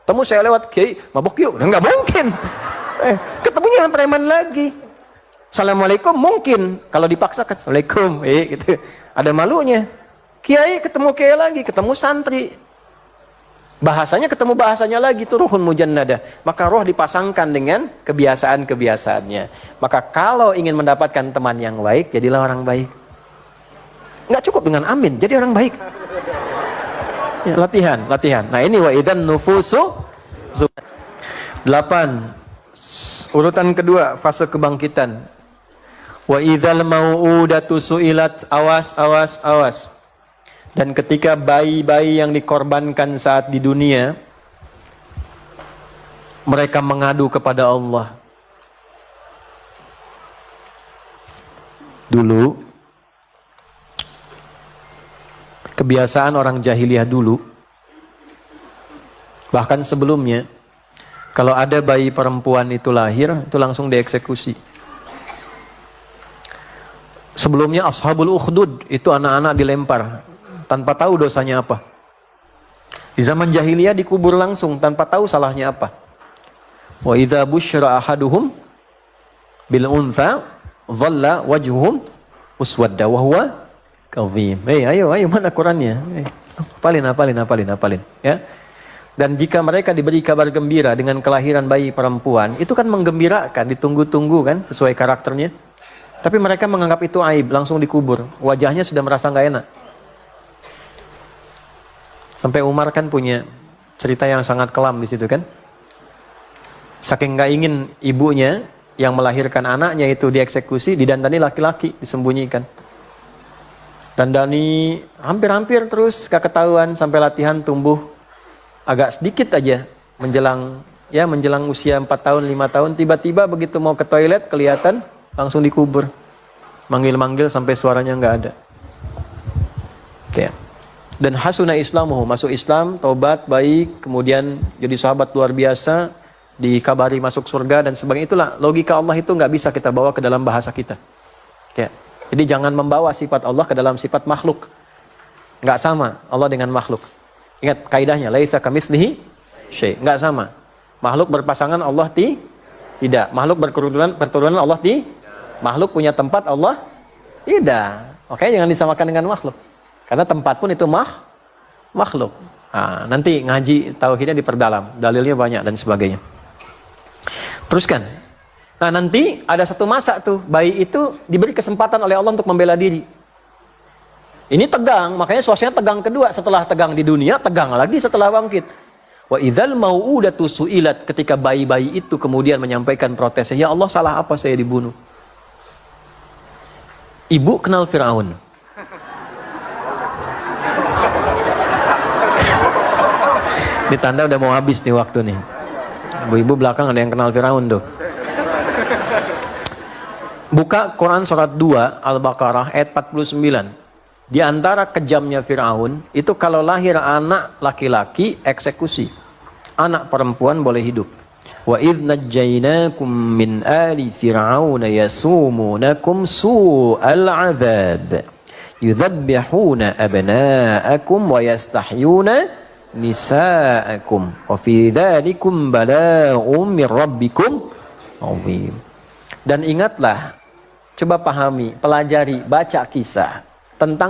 Temu saya lewat kiai, mabuk yuk, nggak mungkin. Ketemunya dengan preman lagi. Assalamualaikum mungkin, kalau dipaksakan, Assalamualaikum, gitu. Ada malunya. Kiai ketemu kiai lagi, ketemu santri. Bahasanya ketemu bahasanya lagi, itu ruhun mujannadah. Maka roh dipasangkan dengan kebiasaan-kebiasaannya. Maka kalau ingin mendapatkan teman yang baik, jadilah orang baik. Nggak cukup dengan amin, jadi orang baik. Ya, latihan. Nah ini wa idan nufusu 8. Urutan kedua, fase kebangkitan. Wa idzal mau'udatu su'ilat, awas. Dan ketika bayi-bayi yang dikorbankan saat di dunia, mereka mengadu kepada Allah. Dulu, kebiasaan orang jahiliyah dulu, bahkan sebelumnya, kalau ada bayi perempuan itu lahir, itu langsung dieksekusi. Sebelumnya ashabul ukhdud, itu anak-anak dilempar tanpa tahu dosanya apa. Di zaman jahiliyah dikubur langsung tanpa tahu salahnya apa. Wa idza busyira ahaduhum bil untha dhalla wajhuhum muswadda wa huwa kadhim. Ayo mana Qurannya? Hafalin ya. Dan jika mereka diberi kabar gembira dengan kelahiran bayi perempuan, itu kan menggembirakan, ditunggu-tunggu kan sesuai karakternya. Tapi mereka menganggap itu aib, langsung dikubur. Wajahnya sudah merasa nggak enak. Sampai Umar kan punya cerita yang sangat kelam di situ kan. Saking nggak ingin ibunya yang melahirkan anaknya itu dieksekusi, didandani laki-laki, disembunyikan. Dandani hampir-hampir terus gak ketahuan sampai latihan tumbuh agak sedikit aja menjelang usia 4 tahun, 5 tahun, tiba-tiba begitu mau ke toilet kelihatan langsung dikubur. Manggil-manggil sampai suaranya nggak ada. Kayak. Dan hasuna islamuhu, masuk Islam, taubat, baik, kemudian jadi sahabat luar biasa, dikabari masuk surga dan sebagainya. Itulah logika Allah, itu nggak bisa kita bawa ke dalam bahasa kita. Ya. Jadi jangan membawa sifat Allah ke dalam sifat makhluk. Nggak sama Allah dengan makhluk. Ingat kaidahnya, laisa kamitslihi syai', nggak sama. Makhluk berpasangan, Allah tidak. Makhluk berketurunan, Allah Makhluk punya tempat, Allah tidak. Oke, jangan disamakan dengan makhluk. Karena tempat pun itu makhluk. Nah, nanti ngaji tauhidnya diperdalam, dalilnya banyak dan sebagainya. Teruskan. Nah, nanti ada satu masa tuh, bayi itu diberi kesempatan oleh Allah untuk membela diri. Ini tegang, makanya suasananya tegang kedua. Setelah tegang di dunia, tegang lagi setelah bangkit. Wa idzal mau'udatu su'ilat, ketika bayi-bayi itu kemudian menyampaikan protesnya, ya Allah, salah apa saya dibunuh? Ibu kenal Firaun. Ini tanda udah mau habis nih waktu nih. Ibu-ibu belakang ada yang kenal Firaun tuh. Buka Quran surat 2 Al-Baqarah ayat 49. Di antara kejamnya Firaun itu kalau lahir anak laki-laki eksekusi. Anak perempuan boleh hidup. Wa idz najjaynakum min ali fir'auna yasumunakum su'al 'adzab. Yudhabbihuna abna'akum wa yastahyuna nisa'akum. Wa fi dzalikum bala'un min rabbikum 'azim. Dan ingatlah, coba pahami, pelajari, baca kisah tentang